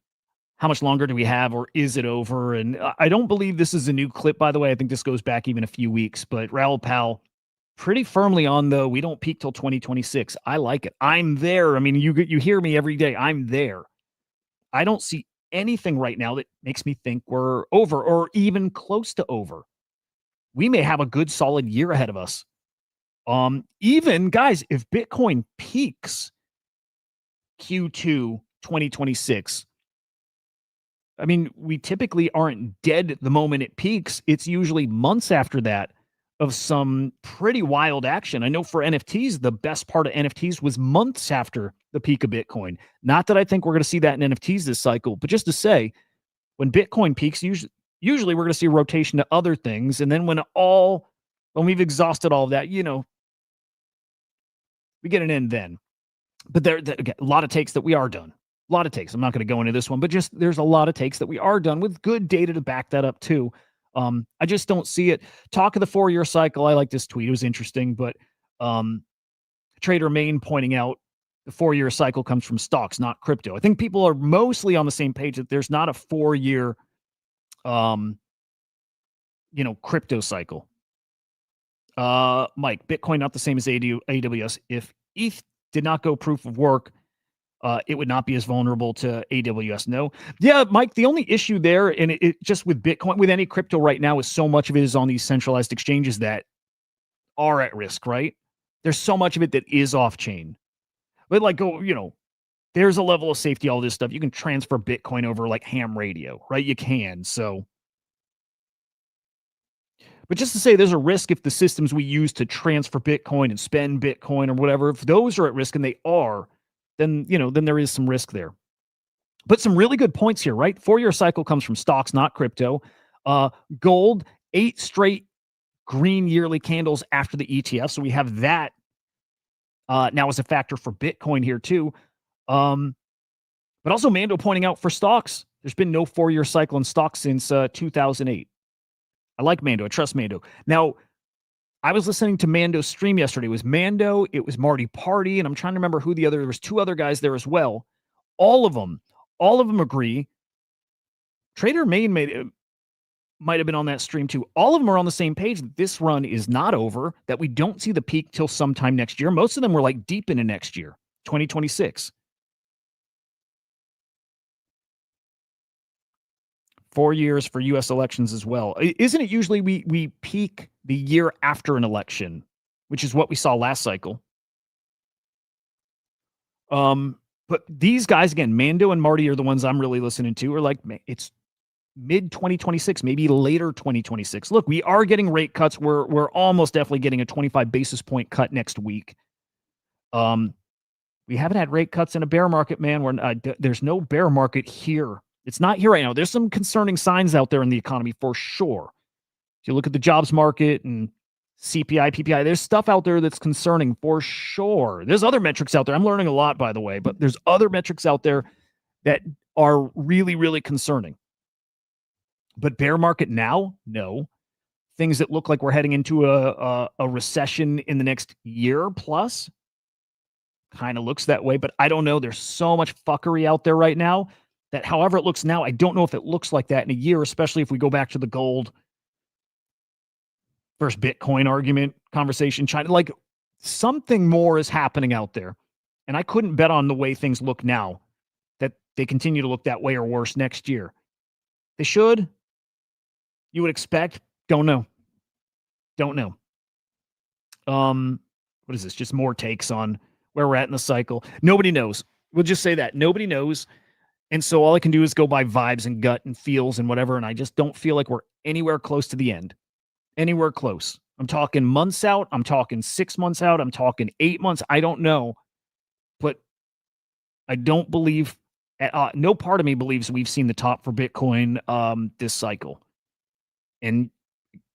how much longer do we have, or is it over? And I don't believe this is a new clip, by the way. I think this goes back even a few weeks, but Raoul Pal pretty firmly on the we don't peak till 2026. I like it. I'm there. I mean, you hear me every day. I'm there. I don't see anything right now that makes me think we're over or even close to over. We may have a good solid year ahead of us. Even guys, if Bitcoin peaks Q2 2026, I mean, we typically aren't dead the moment it peaks. It's usually months after that of some pretty wild action. I know for NFTs, the best part of NFTs was months after the peak of Bitcoin. Not that I think we're going to see that in NFTs this cycle, but just to say, when Bitcoin peaks, usually we're going to see a rotation to other things. And then when we've exhausted all of that, we get an end then. But again, a lot of takes that we are done. A lot of takes. I'm not going to go into this one, but just there's a lot of takes that we are done with good data to back that up too. I just don't see it. Talk of the 4-year cycle. I like this tweet. It was interesting, but Trader Main pointing out the 4-year cycle comes from stocks, not crypto. I think people are mostly on the same page that there's not a 4-year, crypto cycle. Mike, Bitcoin not the same as AWS. If ETH did not go proof of work, it would not be as vulnerable to AWS. No. Yeah, Mike, the only issue there, and it just with Bitcoin, with any crypto right now, is so much of it is on these centralized exchanges that are at risk, right? There's so much of it that is off chain. But there's a level of safety, all this stuff. You can transfer Bitcoin over like ham radio, right? You can. So, but just to say there's a risk if the systems we use to transfer Bitcoin and spend Bitcoin or whatever, if those are at risk, and they are, then there is some risk there. But some really good points here, right? 4-year cycle comes from stocks, not crypto. Gold, 8 straight green yearly candles after the ETF. So we have that now as a factor for Bitcoin here too. But also Mando pointing out for stocks, there's been no 4-year cycle in stocks since 2008. I like Mando. I trust Mando. Now, I was listening to Mando's stream yesterday. It was Mando, it was Marty Party, and I'm trying to remember who there was 2 other guys there as well. All of them agree. Trader Main might have been on that stream too. All of them are on the same page that this run is not over, that we don't see the peak till sometime next year. Most of them were like deep into next year, 2026. 4 years for U.S. elections as well. Isn't it usually we peak the year after an election, which is what we saw last cycle? But these guys, again, Mando and Marty are the ones I'm really listening to, are like, it's mid-2026, maybe later 2026. Look, we are getting rate cuts. We're almost definitely getting a 25 basis point cut next week. We haven't had rate cuts in a bear market, man. There's no bear market here. It's not here right now. There's some concerning signs out there in the economy for sure. If you look at the jobs market and CPI, PPI, there's stuff out there that's concerning for sure. There's other metrics out there. I'm learning a lot, by the way, but there's other metrics out there that are really, really concerning. But bear market now? No. Things that look like we're heading into a recession in the next year plus? Kind of looks that way, but I don't know. There's so much fuckery out there right now that however it looks now, I don't know if it looks like that in a year, especially if we go back to the gold versus Bitcoin argument conversation. China, like something more is happening out there. And I couldn't bet on the way things look now that they continue to look that way or worse next year. They should. You would expect. Don't know. What is this? Just more takes on where we're at in the cycle. Nobody knows. We'll just say that. Nobody knows. And so all I can do is go by vibes and gut and feels and whatever. And I just don't feel like we're anywhere close to the end. Anywhere close. I'm talking months out. I'm talking 6 months out. I'm talking 8 months. I don't know. But I don't believe, no part of me believes we've seen the top for Bitcoin this cycle. And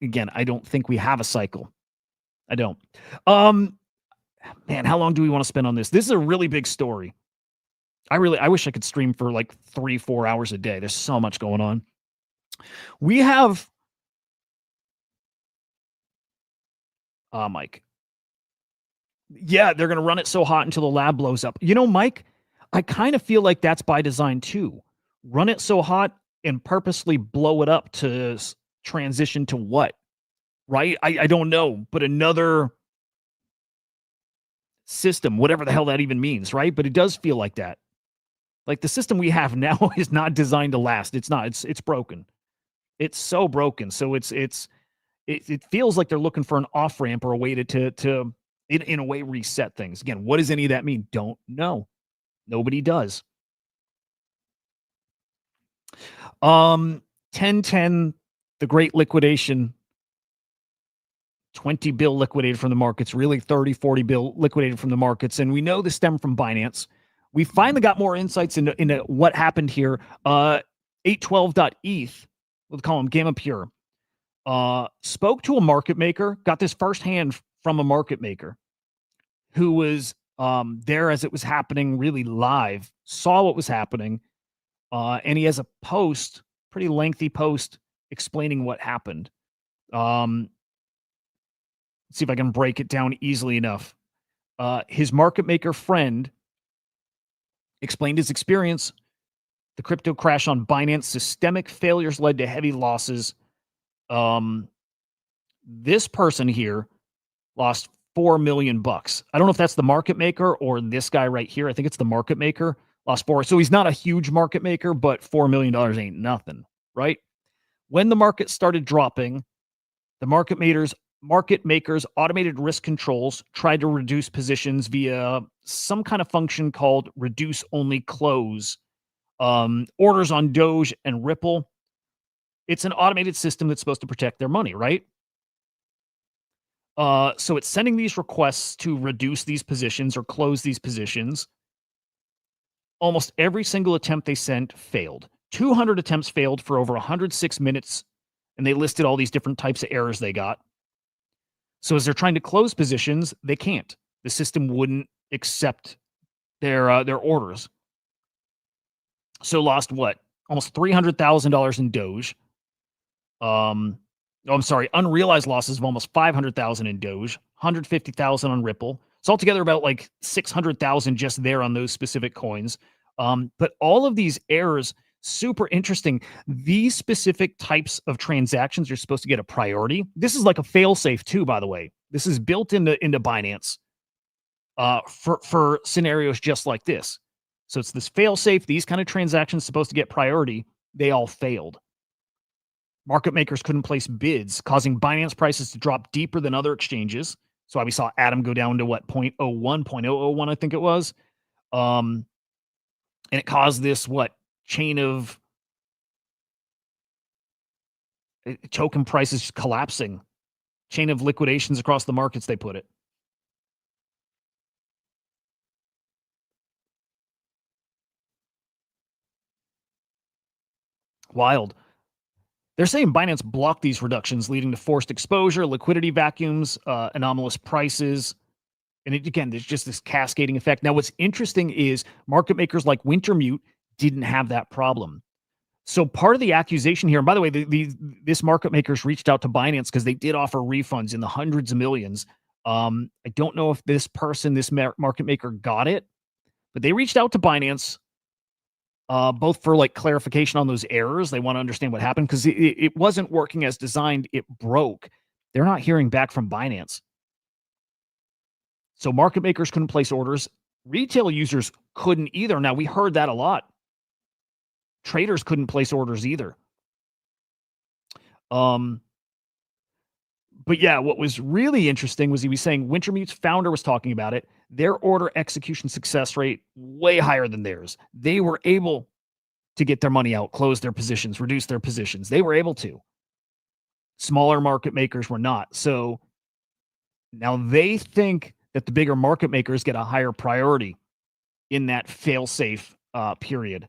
again, I don't think we have a cycle. I don't. Man, how long do we want to spend on this? This is a really big story. I wish I could stream for like 3-4 hours a day. There's so much going on. We have, Mike, Yeah, they're going to run it so hot until the lab blows up. You know, Mike, I kind of feel like that's by design too. Run it so hot and purposely blow it up to transition to what? Right? I don't know, but another system, whatever the hell that even means, right? But it does feel like that. Like the system we have now is not designed to last. It's not. It's broken. It's so broken. So it feels like they're looking for an off ramp or a way to in a way reset things. Again, what does any of that mean? Don't know. Nobody does. 1010, the great liquidation. 20 bill liquidated from the markets, really 30, 40 bill liquidated from the markets. And we know this stemmed from Binance. We finally got more insights into what happened here. 812.eth, we'll call him Gamma Pure, spoke to a market maker, got this firsthand from a market maker who was there as it was happening, really live, saw what was happening. And he has a post, pretty lengthy post, explaining what happened. Let's see if I can break it down easily enough. His market maker friend explained his experience. The crypto crash on Binance, systemic failures led to heavy losses. This person here lost $4 million. I don't know if that's the market maker or this guy right here. I think it's the market maker. Lost $4. So he's not a huge market maker, but $4 million ain't nothing, right? When the market started dropping, the market makers automated risk controls, tried to reduce positions via some kind of function called reduce only close. Orders on Doge and Ripple. It's an automated system that's supposed to protect their money, right? So it's sending these requests to reduce these positions or close these positions. Almost every single attempt they sent failed. 200 attempts failed for over 106 minutes, and they listed all these different types of errors they got. So as they're trying to close positions, they can't. The system wouldn't accept their orders. So lost what? Almost $300,000 in Doge. Unrealized losses of almost $500,000 in Doge, $150,000 on Ripple. It's altogether about like $600,000 just there on those specific coins. But all of these errors, super interesting. These specific types of transactions are supposed to get a priority. This is like a fail-safe too, by the way. This is built into Binance for scenarios just like this. So it's this fail-safe. These kind of transactions supposed to get priority. They all failed. Market makers couldn't place bids, causing Binance prices to drop deeper than other exchanges. So we saw Atom go down to what, 0.01, I think it was. And it caused this, chain of token prices collapsing. Chain of liquidations across the markets, they put it. Wild. They're saying Binance blocked these reductions, leading to forced exposure, liquidity vacuums, anomalous prices. And again, there's just this cascading effect. Now, what's interesting is market makers like Wintermute didn't have that problem. So part of the accusation here, and by the way, this market makers reached out to Binance because they did offer refunds in the hundreds of millions. I don't know if this market maker got it, but they reached out to Binance both for like clarification on those errors. They want to understand what happened because it wasn't working as designed. It broke. They're not hearing back from Binance. So market makers couldn't place orders. Retail users couldn't either. Now, we heard that a lot. Traders couldn't place orders either. But yeah, what was really interesting was he was saying Wintermute's founder was talking about it. Their order execution success rate way higher than theirs. They were able to get their money out, close their positions, reduce their positions. They were able to. Smaller market makers were not. So now they think that the bigger market makers get a higher priority in that fail-safe period.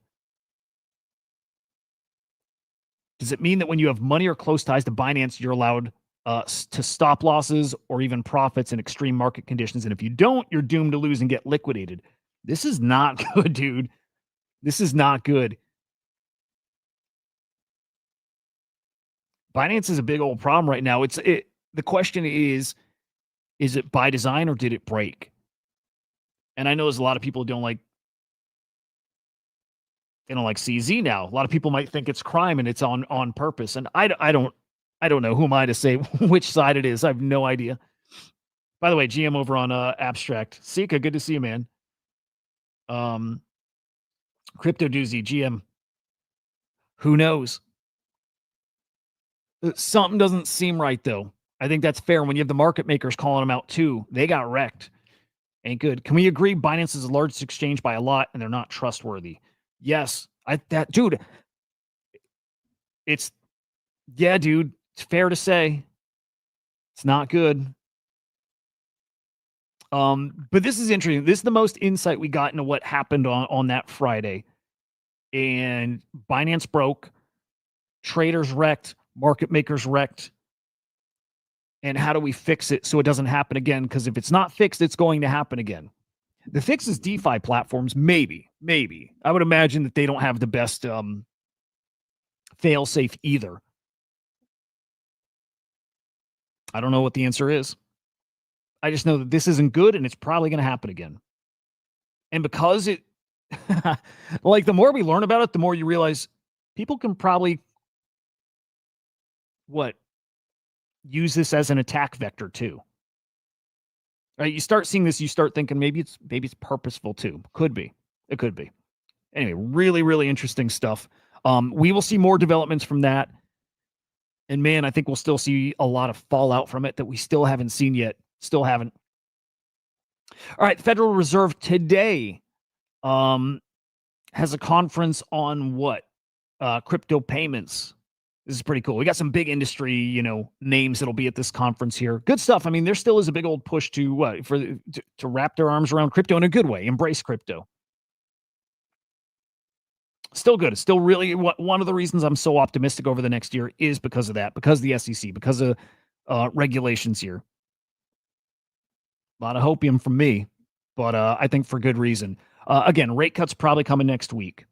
Does it mean that when you have money or close ties to Binance, you're allowed to stop losses or even profits in extreme market conditions? And if you don't, you're doomed to lose and get liquidated. This is not good, dude. This is not good. Binance is a big old problem right now. The question is it by design or did it break? And I know there's a lot of people who they don't like CZ now. A lot of people might think it's crime and it's on purpose. And I don't know. Who am I to say which side it is? I have no idea. By the way, GM over on Abstract. Sika, good to see you, man. Crypto Doozy, GM. Who knows? Something doesn't seem right, though. I think that's fair. When you have the market makers calling them out, too, they got wrecked. Ain't good. Can we agree Binance is the largest exchange by a lot, and they're not trustworthy? Yes. Dude, dude, it's fair to say. It's not good. But this is interesting. This is the most insight we got into what happened on that Friday. And Binance broke, traders wrecked, market makers wrecked. And how do we fix it so it doesn't happen again? Because if it's not fixed, it's going to happen again. The fix is DeFi platforms. Maybe. I would imagine that they don't have the best fail-safe either. I don't know what the answer is. I just know that this isn't good and it's probably going to happen again. And because it, like the more we learn about it, the more you realize people can probably, use this as an attack vector too. Right? You start seeing this, you start thinking maybe it's purposeful too. It could be. Anyway, really, really interesting stuff. We will see more developments from that. And man, I think we'll still see a lot of fallout from it that we still haven't seen yet. Still haven't. All right, Federal Reserve today has a conference on crypto payments. This is pretty cool. We got some big industry, names that'll be at this conference here. Good stuff. I mean, there still is a big old push to wrap their arms around crypto in a good way, embrace crypto. Still good. It's still really one of the reasons I'm so optimistic over the next year is because of that, because of the SEC, because of regulations here. A lot of hopium from me, but I think for good reason. Again, rate cuts probably coming next week.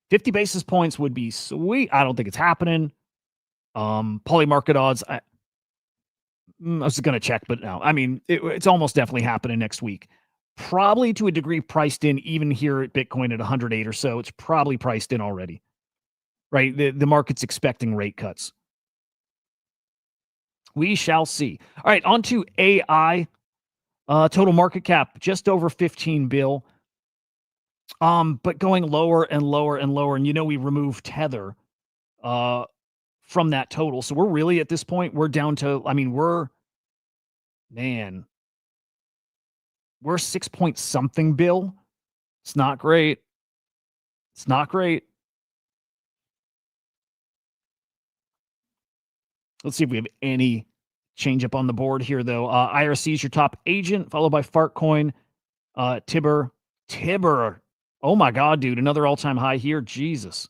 50 basis points would be sweet. I don't think it's happening. Poly market odds, I was going to check, but no. I mean, it's almost definitely happening next week. Probably to a degree priced in, even here at Bitcoin at 108 or so. It's probably priced in already, right? The market's expecting rate cuts. We shall see. All right, on to AI. Total market cap, just over 15 bill. But going lower and lower and lower. And we removed Tether from that total. So we're really at this point, we're down to, we're 6 point something bill. It's not great. It's not great. Let's see if we have any change up on the board here, though. IRC is your top agent, followed by Fartcoin, Tibber. Oh my God, dude. Another all-time high here. Jesus.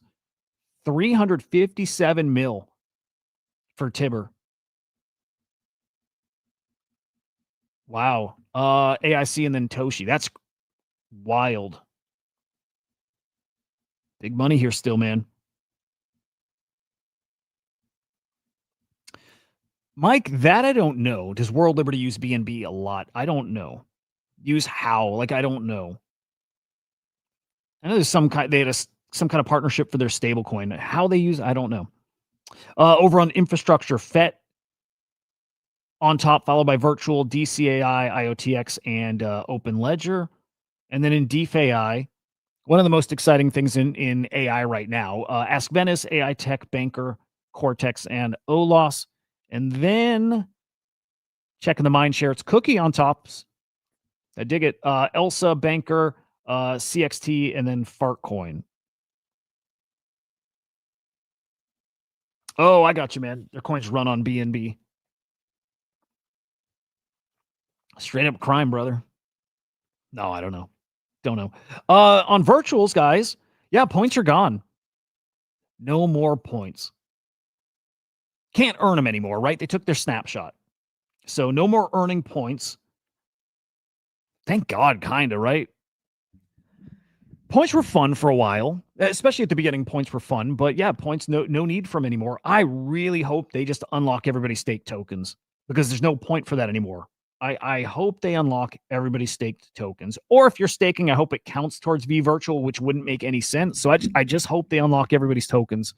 357 mil for Tibber. Wow. AIC and then Toshi. That's wild. Big money here still, man. Mike, that I don't know. Does World Liberty use BNB a lot? I don't know. Use how? I don't know. I know there's they had some kind of partnership for their stablecoin. How they use, I don't know. Over on infrastructure, FET on top, followed by Virtual, DCAI, IOTX, and Open Ledger. And then in DeFi, one of the most exciting things in AI right now, Ask Venice, AI Tech, Banker, Cortex, and OLOS. And then checking the mind share, it's Cookie on top. I dig it. Elsa, Banker, CXT, and then Fartcoin. Oh, I got you, man. Their coins run on BNB. Straight up crime, brother. No, I don't know. Don't know. On virtuals, guys, yeah, points are gone. No more points. Can't earn them anymore, right? They took their snapshot. So no more earning points. Thank God, kind of, right? Points were fun for a while, especially at the beginning. Points were fun, but yeah, points no need for them anymore. I really hope they just unlock everybody's stake tokens because there's no point for that anymore. I hope they unlock everybody's staked tokens. Or if you're staking, I hope it counts towards V Virtual, which wouldn't make any sense. So I just hope they unlock everybody's tokens.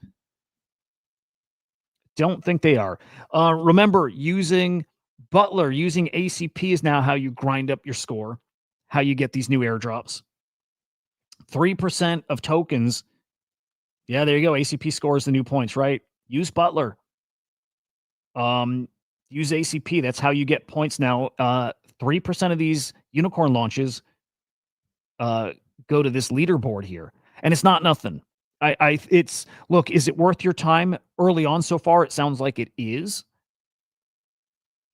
Don't think they are. Remember, using Butler, using ACP is now how you grind up your score, how you get these new airdrops. 3% of tokens. Yeah, there you go. ACP scores the new points, right? Use Butler. Use ACP. That's how you get points now. 3% of these unicorn launches go to this leaderboard here. And it's not nothing. Look, is it worth your time early on so far? It sounds like it is.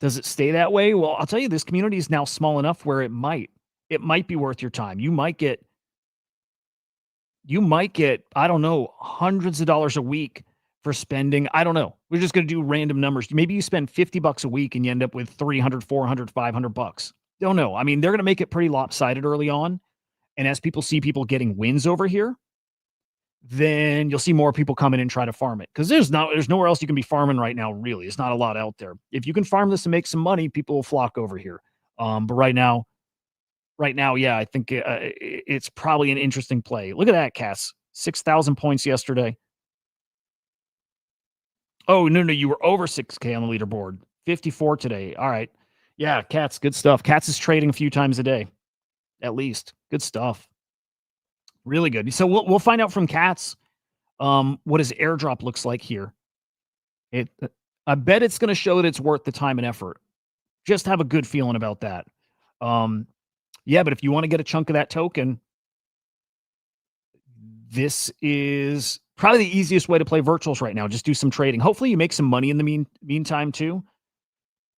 Does it stay that way? Well, I'll tell you, this community is now small enough where it might be worth your time. You might get, I don't know, hundreds of dollars a week for spending. I don't know. We're just going to do random numbers. Maybe you spend $50 a week and you end up with 300, 400, 500 bucks. Don't know. I mean, they're going to make it pretty lopsided early on. And as people see people getting wins over here, then you'll see more people come in and try to farm it. Because there's nowhere else you can be farming right now, really. It's not a lot out there. If you can farm this and make some money, people will flock over here. But right now, yeah, I think it's probably an interesting play. Look at that, Cass. 6,000 points yesterday. Oh, no, you were over 6K on the leaderboard. 54 today. All right. Yeah, Cats, good stuff. Cats is trading a few times a day, at least. Good stuff. Really good. So we'll find out from Cats what his airdrop looks like here. I bet it's going to show that it's worth the time and effort. Just have a good feeling about that. Yeah, but if you want to get a chunk of that token, this is probably the easiest way to play virtuals right now. Just do some trading. Hopefully you make some money in the meantime too.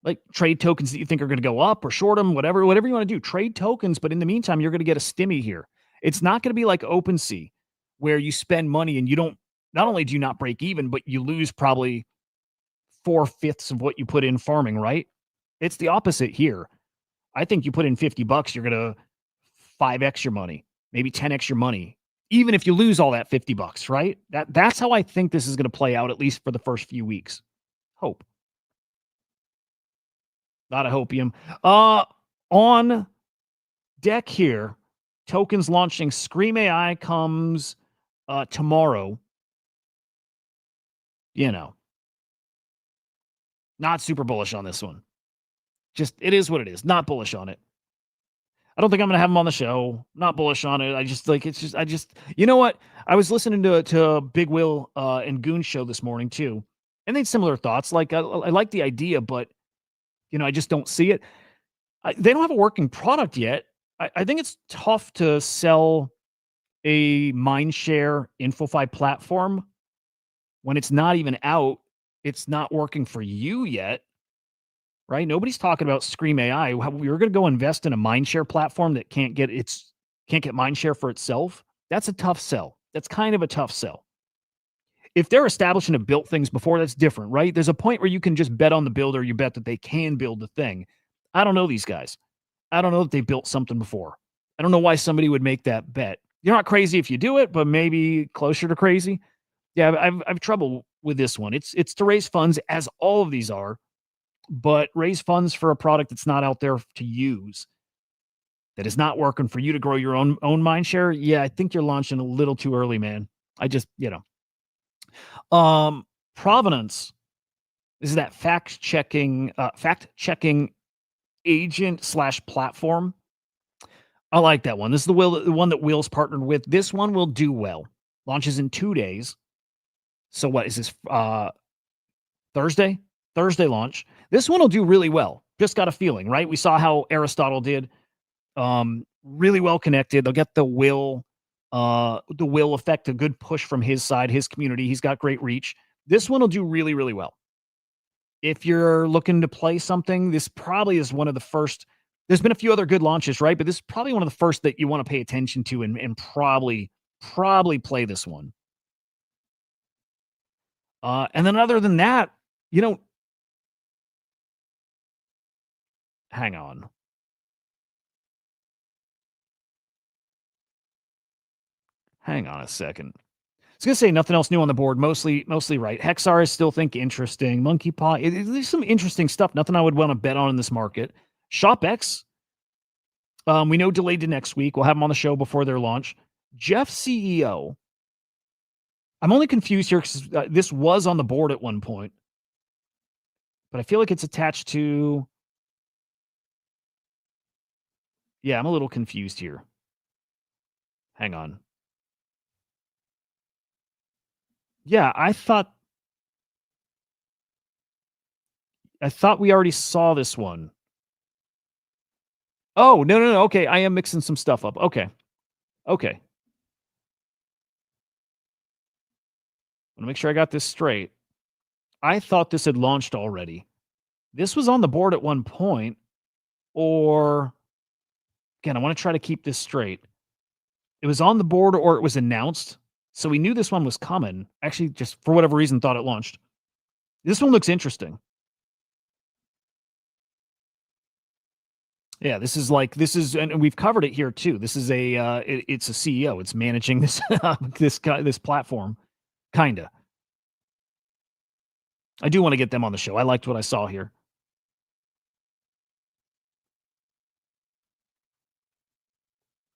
Like trade tokens that you think are going to go up or short them, whatever you want to do. Trade tokens, but in the meantime, you're going to get a stimmy here. It's not going to be like OpenSea where you spend money and you don't, not only do you not break even, but you lose probably 4/5 of what you put in farming, right? It's the opposite here. I think you put in $50, you're going to 5x your money, maybe 10x your money, even if you lose all that $50, right? That's how I think this is going to play out, at least for the first few weeks. Hope. Not a hopium. On deck here, tokens launching. SlamAI comes tomorrow. You know, not super bullish on this one. Just, it is what it is. Not bullish on it. I don't think I'm going to have him on the show. Not bullish on it. You know what? I was listening to Big Will and Goon's show this morning too. And they had similar thoughts. Like, I like the idea, but, you know, I just don't see it. They don't have a working product yet. I think it's tough to sell a mindshare InfoFi platform when it's not even out. It's not working for you yet, right? Nobody's talking about SlamAI. We're going to go invest in a mindshare platform that can't get mindshare for itself. That's a tough sell. That's kind of a tough sell. If they're establishing and have built things before, that's different, right? There's a point where you can just bet on the builder. You bet that they can build the thing. I don't know these guys. I don't know that they built something before. I don't know why somebody would make that bet. You're not crazy if you do it, but maybe closer to crazy. Yeah, I've trouble with this one. It's to raise funds, as all of these are, but raise funds for a product that's not out there to use, that is not working for you to grow your own mindshare. Yeah, I think you're launching a little too early, man. I just, Provenance. This is that fact-checking agent / platform. I like that one. This is the one that Will's partnered with. This one will do well. Launches in 2 days. So what is this? Thursday launch. This one will do really well. Just got a feeling, right? We saw how Aristotle did. Really well connected. They'll get the Will effect, a good push from his side, his community. He's got great reach. This one will do really, really well. If you're looking to play something, this probably is one of the first. There's been a few other good launches, right? But this is probably one of the first that you want to pay attention to and probably play this one. And then other than that, hang on. Hang on a second. I was going to say nothing else new on the board. Mostly right. Hexar I still think interesting. Monkey Paw. There's some interesting stuff. Nothing I would want to bet on in this market. ShopX, we know delayed to next week. We'll have them on the show before their launch. Jeff CEO. I'm only confused here because this was on the board at one point, but I feel like it's attached to. Yeah, I'm a little confused here. Hang on. Yeah, I thought we already saw this one. Oh, no. Okay, I am mixing some stuff up. Okay. Want to make sure I got this straight. I thought this had launched already. This was on the board at one point, or again, I want to try to keep this straight. It was on the board or it was announced. So we knew this one was coming. Actually, just for whatever reason, thought it launched. This one looks interesting. Yeah, this is, and we've covered it here too. This is it's a CEO. It's managing this this platform, kinda. I do want to get them on the show. I liked what I saw here.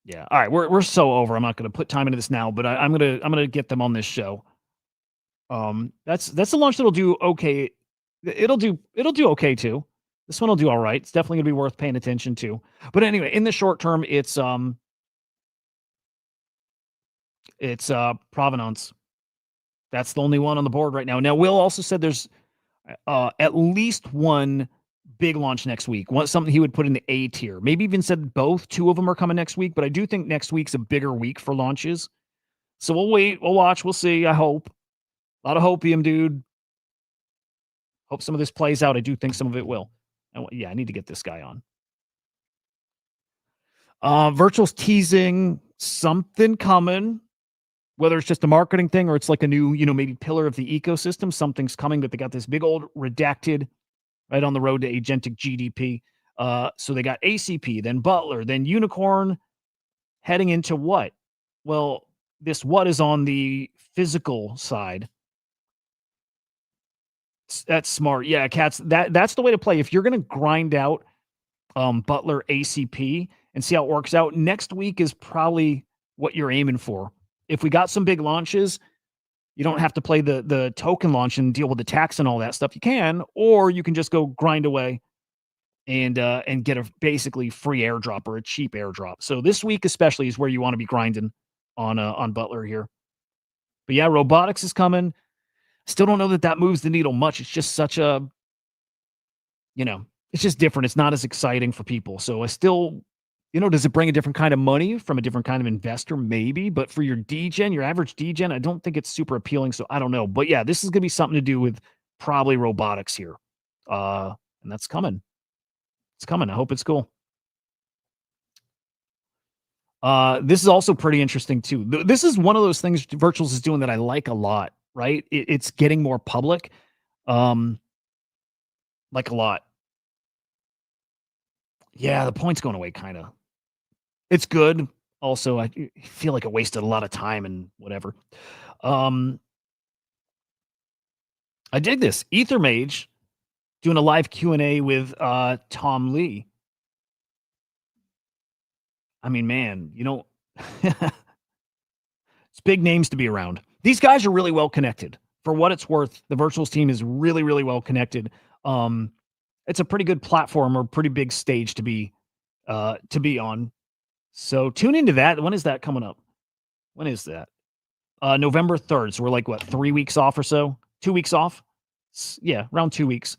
Yeah. All right, we're so over. I'm not going to put time into this now, but I'm gonna get them on this show. That's a launch that'll do okay. It'll do okay too. This one will do all right. It's definitely gonna be worth paying attention to. But anyway, in the short term, it's Provenance. That's the only one on the board right now. Now, Will also said there's at least one big launch next week. Something he would put in the A tier. Maybe even said both. Two of them are coming next week, but I do think next week's a bigger week for launches. So we'll wait. We'll watch. We'll see. I hope. A lot of hopium, dude. Hope some of this plays out. I do think some of it will. Yeah, I need to get this guy on. Virtual's teasing something coming. Whether it's just a marketing thing or it's like a new, maybe pillar of the ecosystem, something's coming, but they got this big old redacted right on the road to agentic GDP. So they got ACP, then Butler, then Unicorn, heading into what? Well, this what is on the physical side. That's smart. Yeah, Cats, that's the way to play. If you're going to grind out Butler ACP and see how it works out, next week is probably what you're aiming for. If we got some big launches, you don't have to play the token launch and deal with the tax and all that stuff. You can, or you can just go grind away and get a basically free airdrop or a cheap airdrop. So this week especially is where you want to be grinding on Butler here. But yeah, robotics is coming. Still don't know that moves the needle much. It's just such a, it's just different. It's not as exciting for people. So I still, does it bring a different kind of money from a different kind of investor? Maybe. But for your degen, your average degen, I don't think it's super appealing. So I don't know. But yeah, this is going to be something to do with probably robotics here. And that's coming. It's coming. I hope it's cool. This is also pretty interesting too. This is one of those things Virtuals is doing that I like a lot, right? It's getting more public. Like a lot. Yeah, the point's going away, kind of. It's good. Also, I feel like it wasted a lot of time and whatever. I dig this. Ether Mage doing a live Q&A with Tom Lee. I mean, man, it's big names to be around. These guys are really well connected. For what it's worth, the Virtuals team is really, really well connected. It's a pretty good platform or pretty big stage to be on. So tune into that. When is that coming up? When is that? November 3rd. So we're like, what, 3 weeks off or so? 2 weeks off? Yeah, around 2 weeks.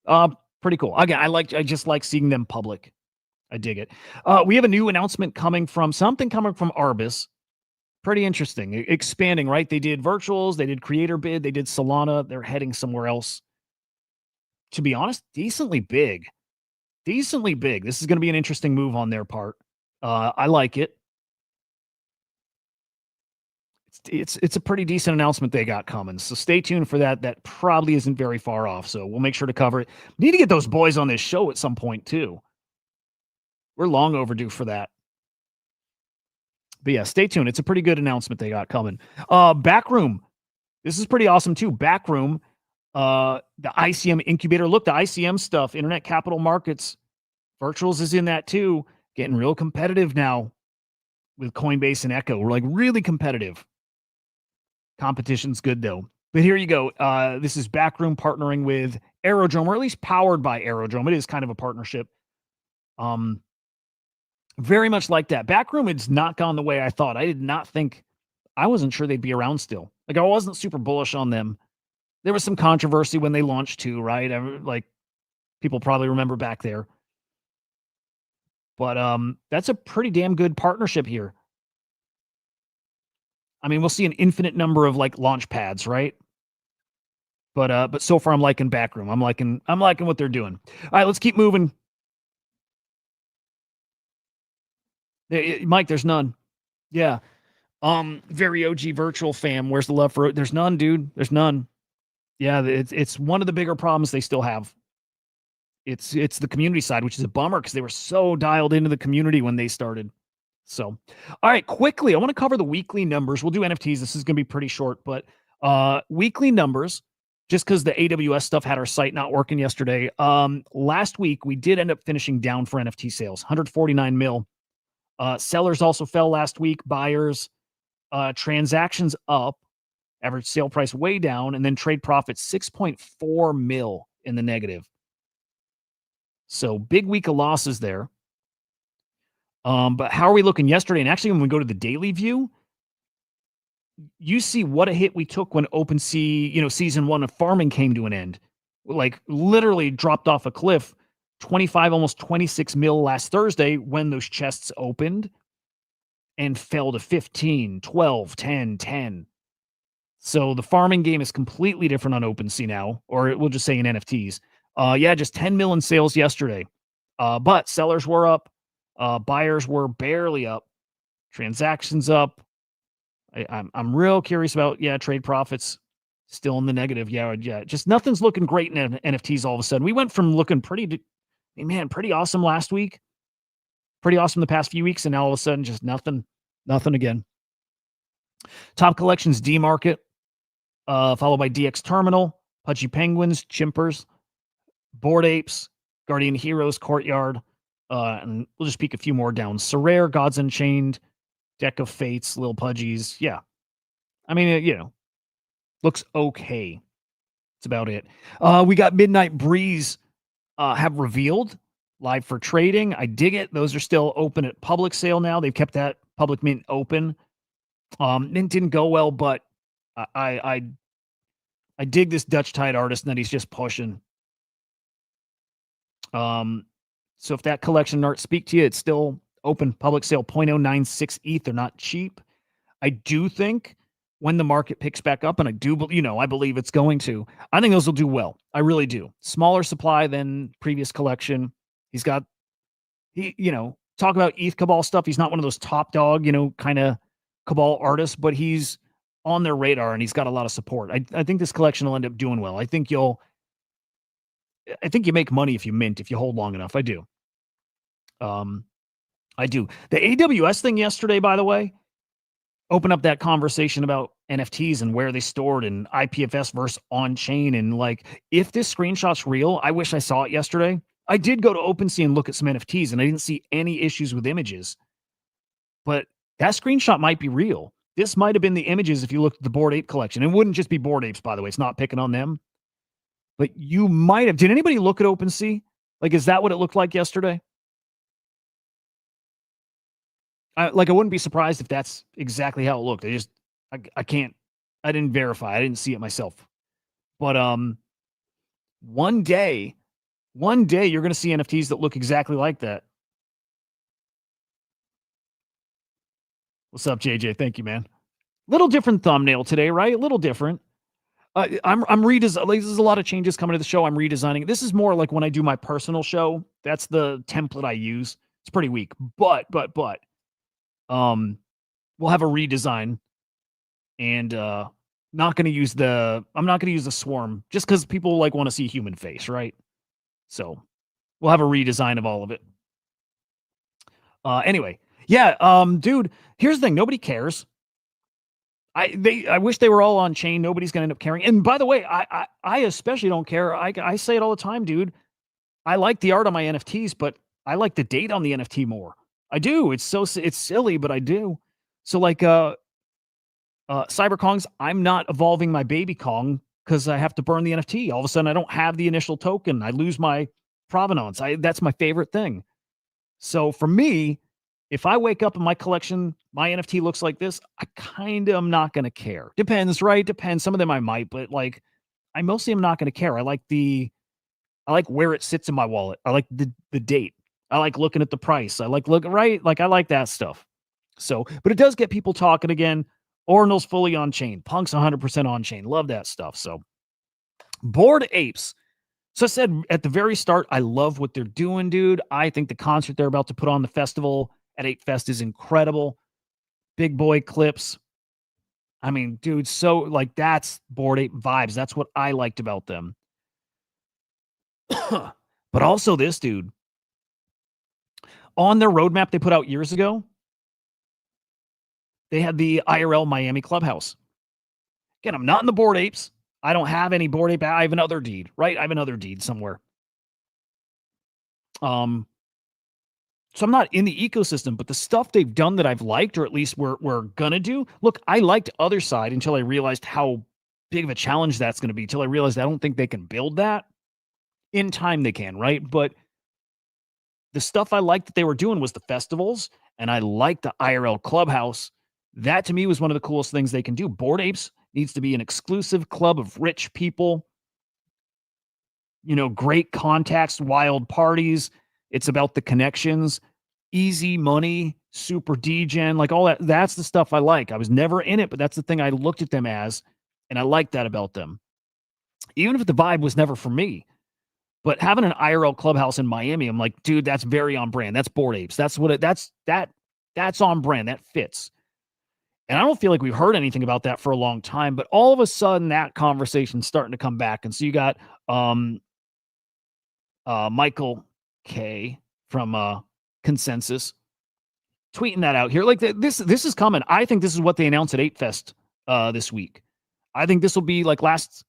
Pretty cool. Again, I just like seeing them public. I dig it. We have a new announcement coming from Arbis. Pretty interesting. Expanding, right? They did Virtuals, they did Creator Bid, they did Solana. They're heading somewhere else. To be honest, decently big. This is going to be an interesting move on their part. I like it. It's a pretty decent announcement they got coming. So stay tuned for that. That probably isn't very far off. So we'll make sure to cover it. Need to get those boys on this show at some point too. We're long overdue for that. But yeah, stay tuned. It's a pretty good announcement they got coming. Backroom. This is pretty awesome too. Backroom. The ICM incubator. Look, the ICM stuff, Internet Capital Markets, Virtuals is in that too, getting real competitive now with Coinbase and Echo. We're like really competitive. Competition's good though. But here you go. This is Backroom partnering with Aerodrome, or at least powered by Aerodrome. It is kind of a partnership. Very much like that. Backroom has not gone the way I thought. I wasn't sure they'd be around still. Like I wasn't super bullish on them. There was some controversy when they launched too, right? Like people probably remember back there. But that's a pretty damn good partnership here. I mean, we'll see an infinite number of like launch pads, right? But so far I'm liking Backroom. I'm liking what they're doing. All right, let's keep moving. Mike, there's none. Yeah. Very OG virtual fam. Where's the love for it? There's none, dude. There's none. Yeah, it's one of the bigger problems they still have. It's the community side, which is a bummer because they were so dialed into the community when they started. So, all right, quickly, I want to cover the weekly numbers. We'll do NFTs. This is going to be pretty short, but weekly numbers, just because the AWS stuff had our site not working yesterday. Last week, we did end up finishing down for NFT sales, 149 mil. Sellers also fell last week. Buyers, transactions up, average sale price way down, and then trade profit 6.4 mil in the negative. So big week of losses there. But how are we looking yesterday? And actually, when we go to the daily view, you see what a hit we took when OpenSea, season 1 of farming came to an end. Like literally dropped off a cliff, 25, almost 26 mil last Thursday when those chests opened and fell to 15, 12, 10, 10. So the farming game is completely different on OpenSea now, or we'll just say in NFTs. Just 10 mil in sales yesterday. But sellers were up. Buyers were barely up. Transactions up. I'm real curious about, trade profits still in the negative. Yeah. Just nothing's looking great in NFTs all of a sudden. We went from looking pretty awesome last week, pretty awesome the past few weeks, and now all of a sudden just nothing again. Top collections, D Market, followed by DX Terminal, Pudgy Penguins, Chimpers, Bored Apes, Guardian Heroes, Courtyard, and we'll just peek a few more down. Sorare, Gods Unchained, Deck of Fates, Lil Pudgies. Yeah. I mean, looks okay. That's about it. We got Midnight Breeze have revealed live for trading. I dig it. Those are still open at public sale now. They've kept that public mint open. Mint didn't go well, but I dig this Dutch Tide artist and that he's just pushing. So if that collection art speak to you, it's still open public sale, 0.096 ETH. They're not cheap. I do think when the market picks back up, and I believe it's going to, I think those will do well. I really do. Smaller supply than previous collection. Talk about ETH Cabal stuff. He's not one of those top dog, kind of Cabal artists, but he's on their radar and he's got a lot of support. I think this collection will end up doing well. I think you make money if you mint, if you hold long enough. I do. I do. The AWS thing yesterday, by the way, open up that conversation about NFTs and where they stored and IPFS versus on-chain. And like, if this screenshot's real, I wish I saw it yesterday. I did go to OpenSea and look at some NFTs and I didn't see any issues with images. But that screenshot might be real. This might have been the images if you looked at the Bored Ape collection. It wouldn't just be Bored Apes, by the way. It's not picking on them. But you might have. Did anybody look at OpenSea? Like, is that what it looked like yesterday? I wouldn't be surprised if that's exactly how it looked. I didn't verify. I didn't see it myself. But one day you're going to see NFTs that look exactly like that. What's up, JJ? Thank you, man. Little different thumbnail today, right? A little different. I'm redesigning. Like, there's a lot of changes coming to the show. I'm redesigning. This is more like when I do my personal show. That's the template I use. It's pretty weak, but we'll have a redesign, and I'm not going to use the swarm just because people want to see a human face, right? So we'll have a redesign of all of it. Anyway, dude, here's the thing. Nobody cares. I wish they were all on chain. Nobody's going to end up caring. And by the way, I especially don't care. I say it all the time, dude. I like the art on my NFTs, but I like the date on the NFT more. I do. It's silly, but I do. So like Cyber Kongs, I'm not evolving my baby Kong because I have to burn the NFT. All of a sudden, I don't have the initial token. I lose my provenance. That's my favorite thing. So for me, if I wake up and my collection, my NFT looks like this, I kind of am not going to care. Depends, right? Depends. Some of them I might, but like I mostly am not going to care. I like where it sits in my wallet. I like the date. I like looking at the price. I like right. Like I like that stuff. So, but it does get people talking again. Ordinal's fully on chain. Punk's 100% on chain. Love that stuff. So, Bored Apes. So I said at the very start, I love what they're doing, dude. I think the concert they're about to put on the festival at 8 Fest is incredible. Big boy clips. I mean, dude, so like that's Bored Ape vibes. That's what I liked about them. But also this, dude. On their roadmap they put out years ago, they had the IRL Miami Clubhouse. Again, I'm not in the Bored Apes. I don't have any Bored Ape. I have another deed, right? I have another deed somewhere. So I'm not in the ecosystem, but the stuff they've done that I've liked, or at least we're gonna do. Look, I liked Other Side until I realized how big of a challenge that's going to be. Until I realized I don't think they can build that. In time they can, right? But the stuff I liked that they were doing was the festivals, and I liked the IRL Clubhouse. That to me was one of the coolest things they can do. Bored Apes needs to be an exclusive club of rich people, great contacts, wild parties. It's about the connections, easy money, super degen, like all that. That's the stuff I like. I was never in it, but that's the thing I looked at them as, and I like that about them. Even if the vibe was never for me. But having an IRL Clubhouse in Miami, I'm like, dude, that's very on brand. That's Bored Apes. That's on brand. That fits. And I don't feel like we've heard anything about that for a long time, but all of a sudden that conversation's starting to come back. And so you got Michael K from Consensus tweeting that out here. Like this is coming. I think this is what they announced at 8 Fest this week. I think this will be like last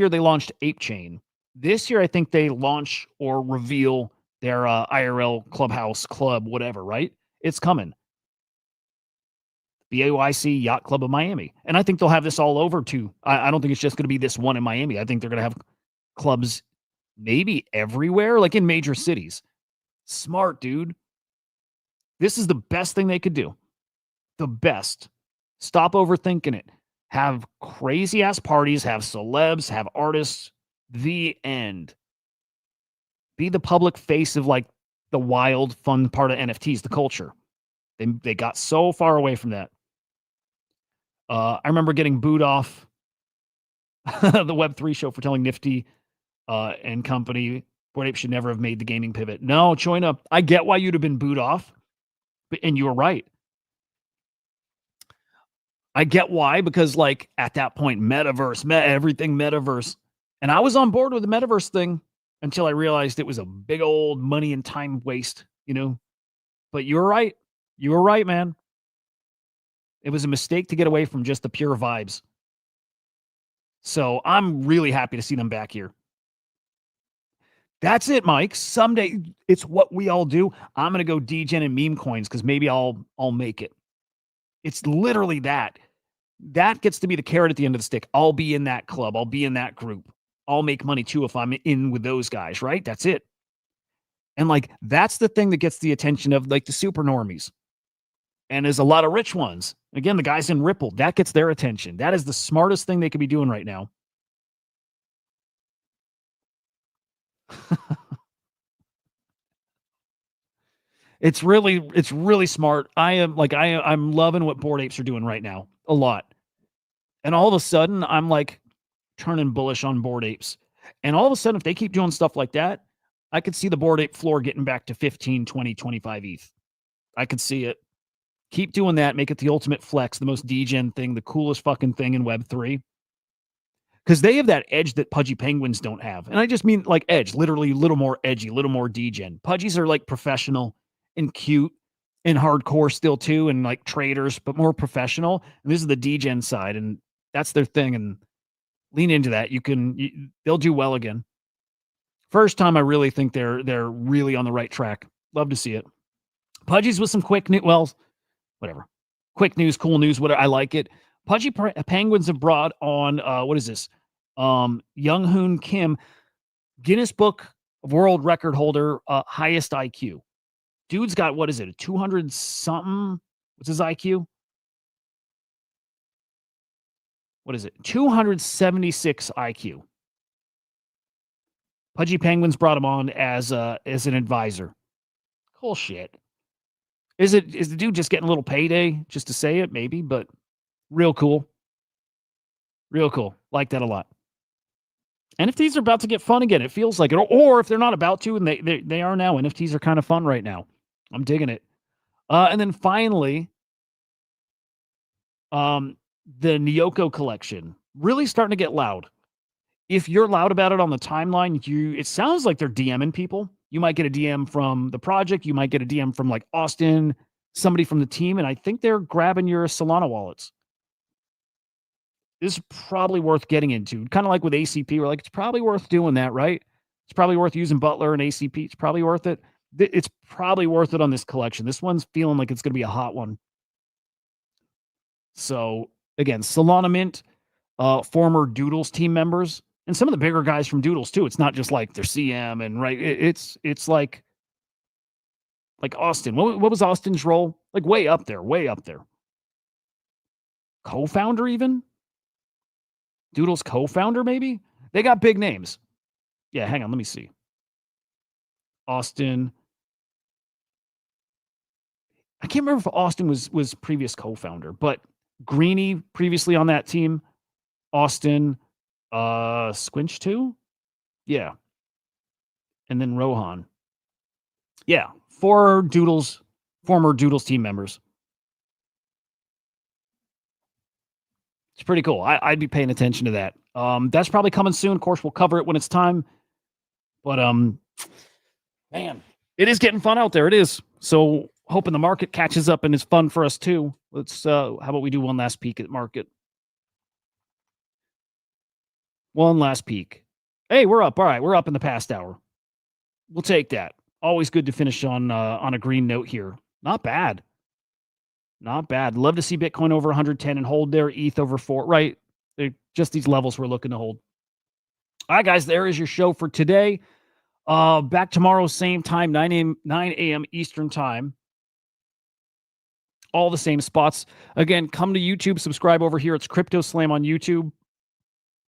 year they launched Ape Chain. This year, I think they launch or reveal their IRL Clubhouse Club, whatever, right? It's coming. The AYC Yacht Club of Miami. And I think they'll have this all over too. I don't think it's just going to be this one in Miami. I think they're going to have clubs maybe everywhere, like in major cities. Smart, dude. This is the best thing they could do. The best. Stop overthinking it. Have crazy ass parties, have celebs, have artists. The end. Be the public face of like the wild, fun part of NFTs, the culture. They got so far away from that. I remember getting booed off the Web3 show for telling Nifty and company Bored Ape should never have made the gaming pivot. No, Choina, I get why you'd have been booed off, and you were right. I get why, because like at that point, metaverse, everything metaverse. And I was on board with the metaverse thing until I realized it was a big old money and time waste, But you were right. You were right, man. It was a mistake to get away from just the pure vibes. So I'm really happy to see them back here. That's it, Mike. Someday it's what we all do. I'm going to go degen and meme coins because maybe I'll make it. It's literally that. That gets to be the carrot at the end of the stick. I'll be in that club. I'll be in that group. I'll make money too if I'm in with those guys, right? That's it. And like, that's the thing that gets the attention of like the super normies. And there's a lot of rich ones. Again, the guys in Ripple, that gets their attention. That is the smartest thing they could be doing right now. It's really smart. I'm loving what Bored Apes are doing right now. A lot. And all of a sudden, I'm like turning bullish on Bored Apes. And all of a sudden, if they keep doing stuff like that, I could see the Bored Ape floor getting back to 15, 20, 25 ETH. I could see it. Keep doing that. Make it the ultimate flex, the most degen thing, the coolest fucking thing in Web3. Because they have that edge that Pudgy Penguins don't have. And I just mean like edge, literally a little more edgy, a little more degen. Pudgies are like professional and cute and hardcore still too, and like traders, but more professional. And this is the degen side, and that's their thing. And lean into that. They'll do well again. First time I really think they're really on the right track. Love to see it. Pudgy's with some quick news. Well, whatever. Quick news, cool news, whatever. I like it. Pudgy Penguins have brought on, what is this? Young Hoon Kim, Guinness Book of World Record holder, highest IQ. Dude's got, what is it, a 200 something? What's his IQ? What is it? 276 IQ. Pudgy Penguins brought him on as an advisor. Cool shit. Is the dude just getting a little payday just to say it? Maybe, but real cool. Real cool. Like that a lot. NFTs are about to get fun again. It feels like it. Or if they're not about to, and they are now. NFTs are kind of fun right now. I'm digging it. And then finally, the Nyoko collection. Really starting to get loud. If you're loud about it on the timeline, it sounds like they're DMing people. You might get a DM from the project. You might get a DM from like Austin, somebody from the team. And I think they're grabbing your Solana wallets. This is probably worth getting into. Kind of like with ACP. We're like, it's probably worth doing that, right? It's probably worth using Butler and ACP. It's probably worth it. It's probably worth it on this collection. This one's feeling like it's going to be a hot one. So again, Solana Mint, former Doodles team members, and some of the bigger guys from Doodles too. It's not just like their CM and right. It's like Austin. What was Austin's role? Like way up there. Co-founder even? Doodles co-founder maybe? They got big names. Yeah, hang on. Let me see. Austin. I can't remember if Austin was previous co-founder, but Greeny previously on that team. Austin, Squinch too? Yeah. And then Rohan. Yeah. Former Doodles team members. It's pretty cool. I'd be paying attention to that. That's probably coming soon. Of course, we'll cover it when it's time. But man, it is getting fun out there. It is. So hoping the market catches up and is fun for us too. Let's how about we do one last peek at the market? One last peek. Hey, we're up. All right, we're up in the past hour. We'll take that. Always good to finish on a green note here. Not bad. Not bad. Love to see Bitcoin over 110 and hold there. ETH over 4. Right. They're just these levels we're looking to hold. All right, guys, there is your show for today. Back tomorrow, same time, 9 a.m. Eastern time. All the same spots. Again, come to YouTube, subscribe over here. It's CryptoSlam on YouTube.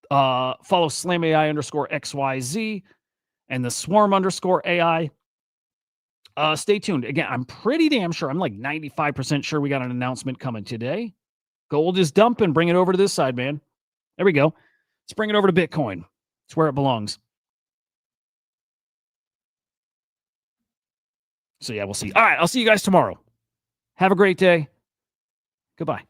Follow SlamAI _XYZ and the Swarm _AI. Stay tuned. Again, I'm pretty damn sure. I'm like 95% sure we got an announcement coming today. Gold is dumping. Bring it over to this side, man. There we go. Let's bring it over to Bitcoin. It's where it belongs. So yeah, we'll see. All right, I'll see you guys tomorrow. Have a great day. Goodbye.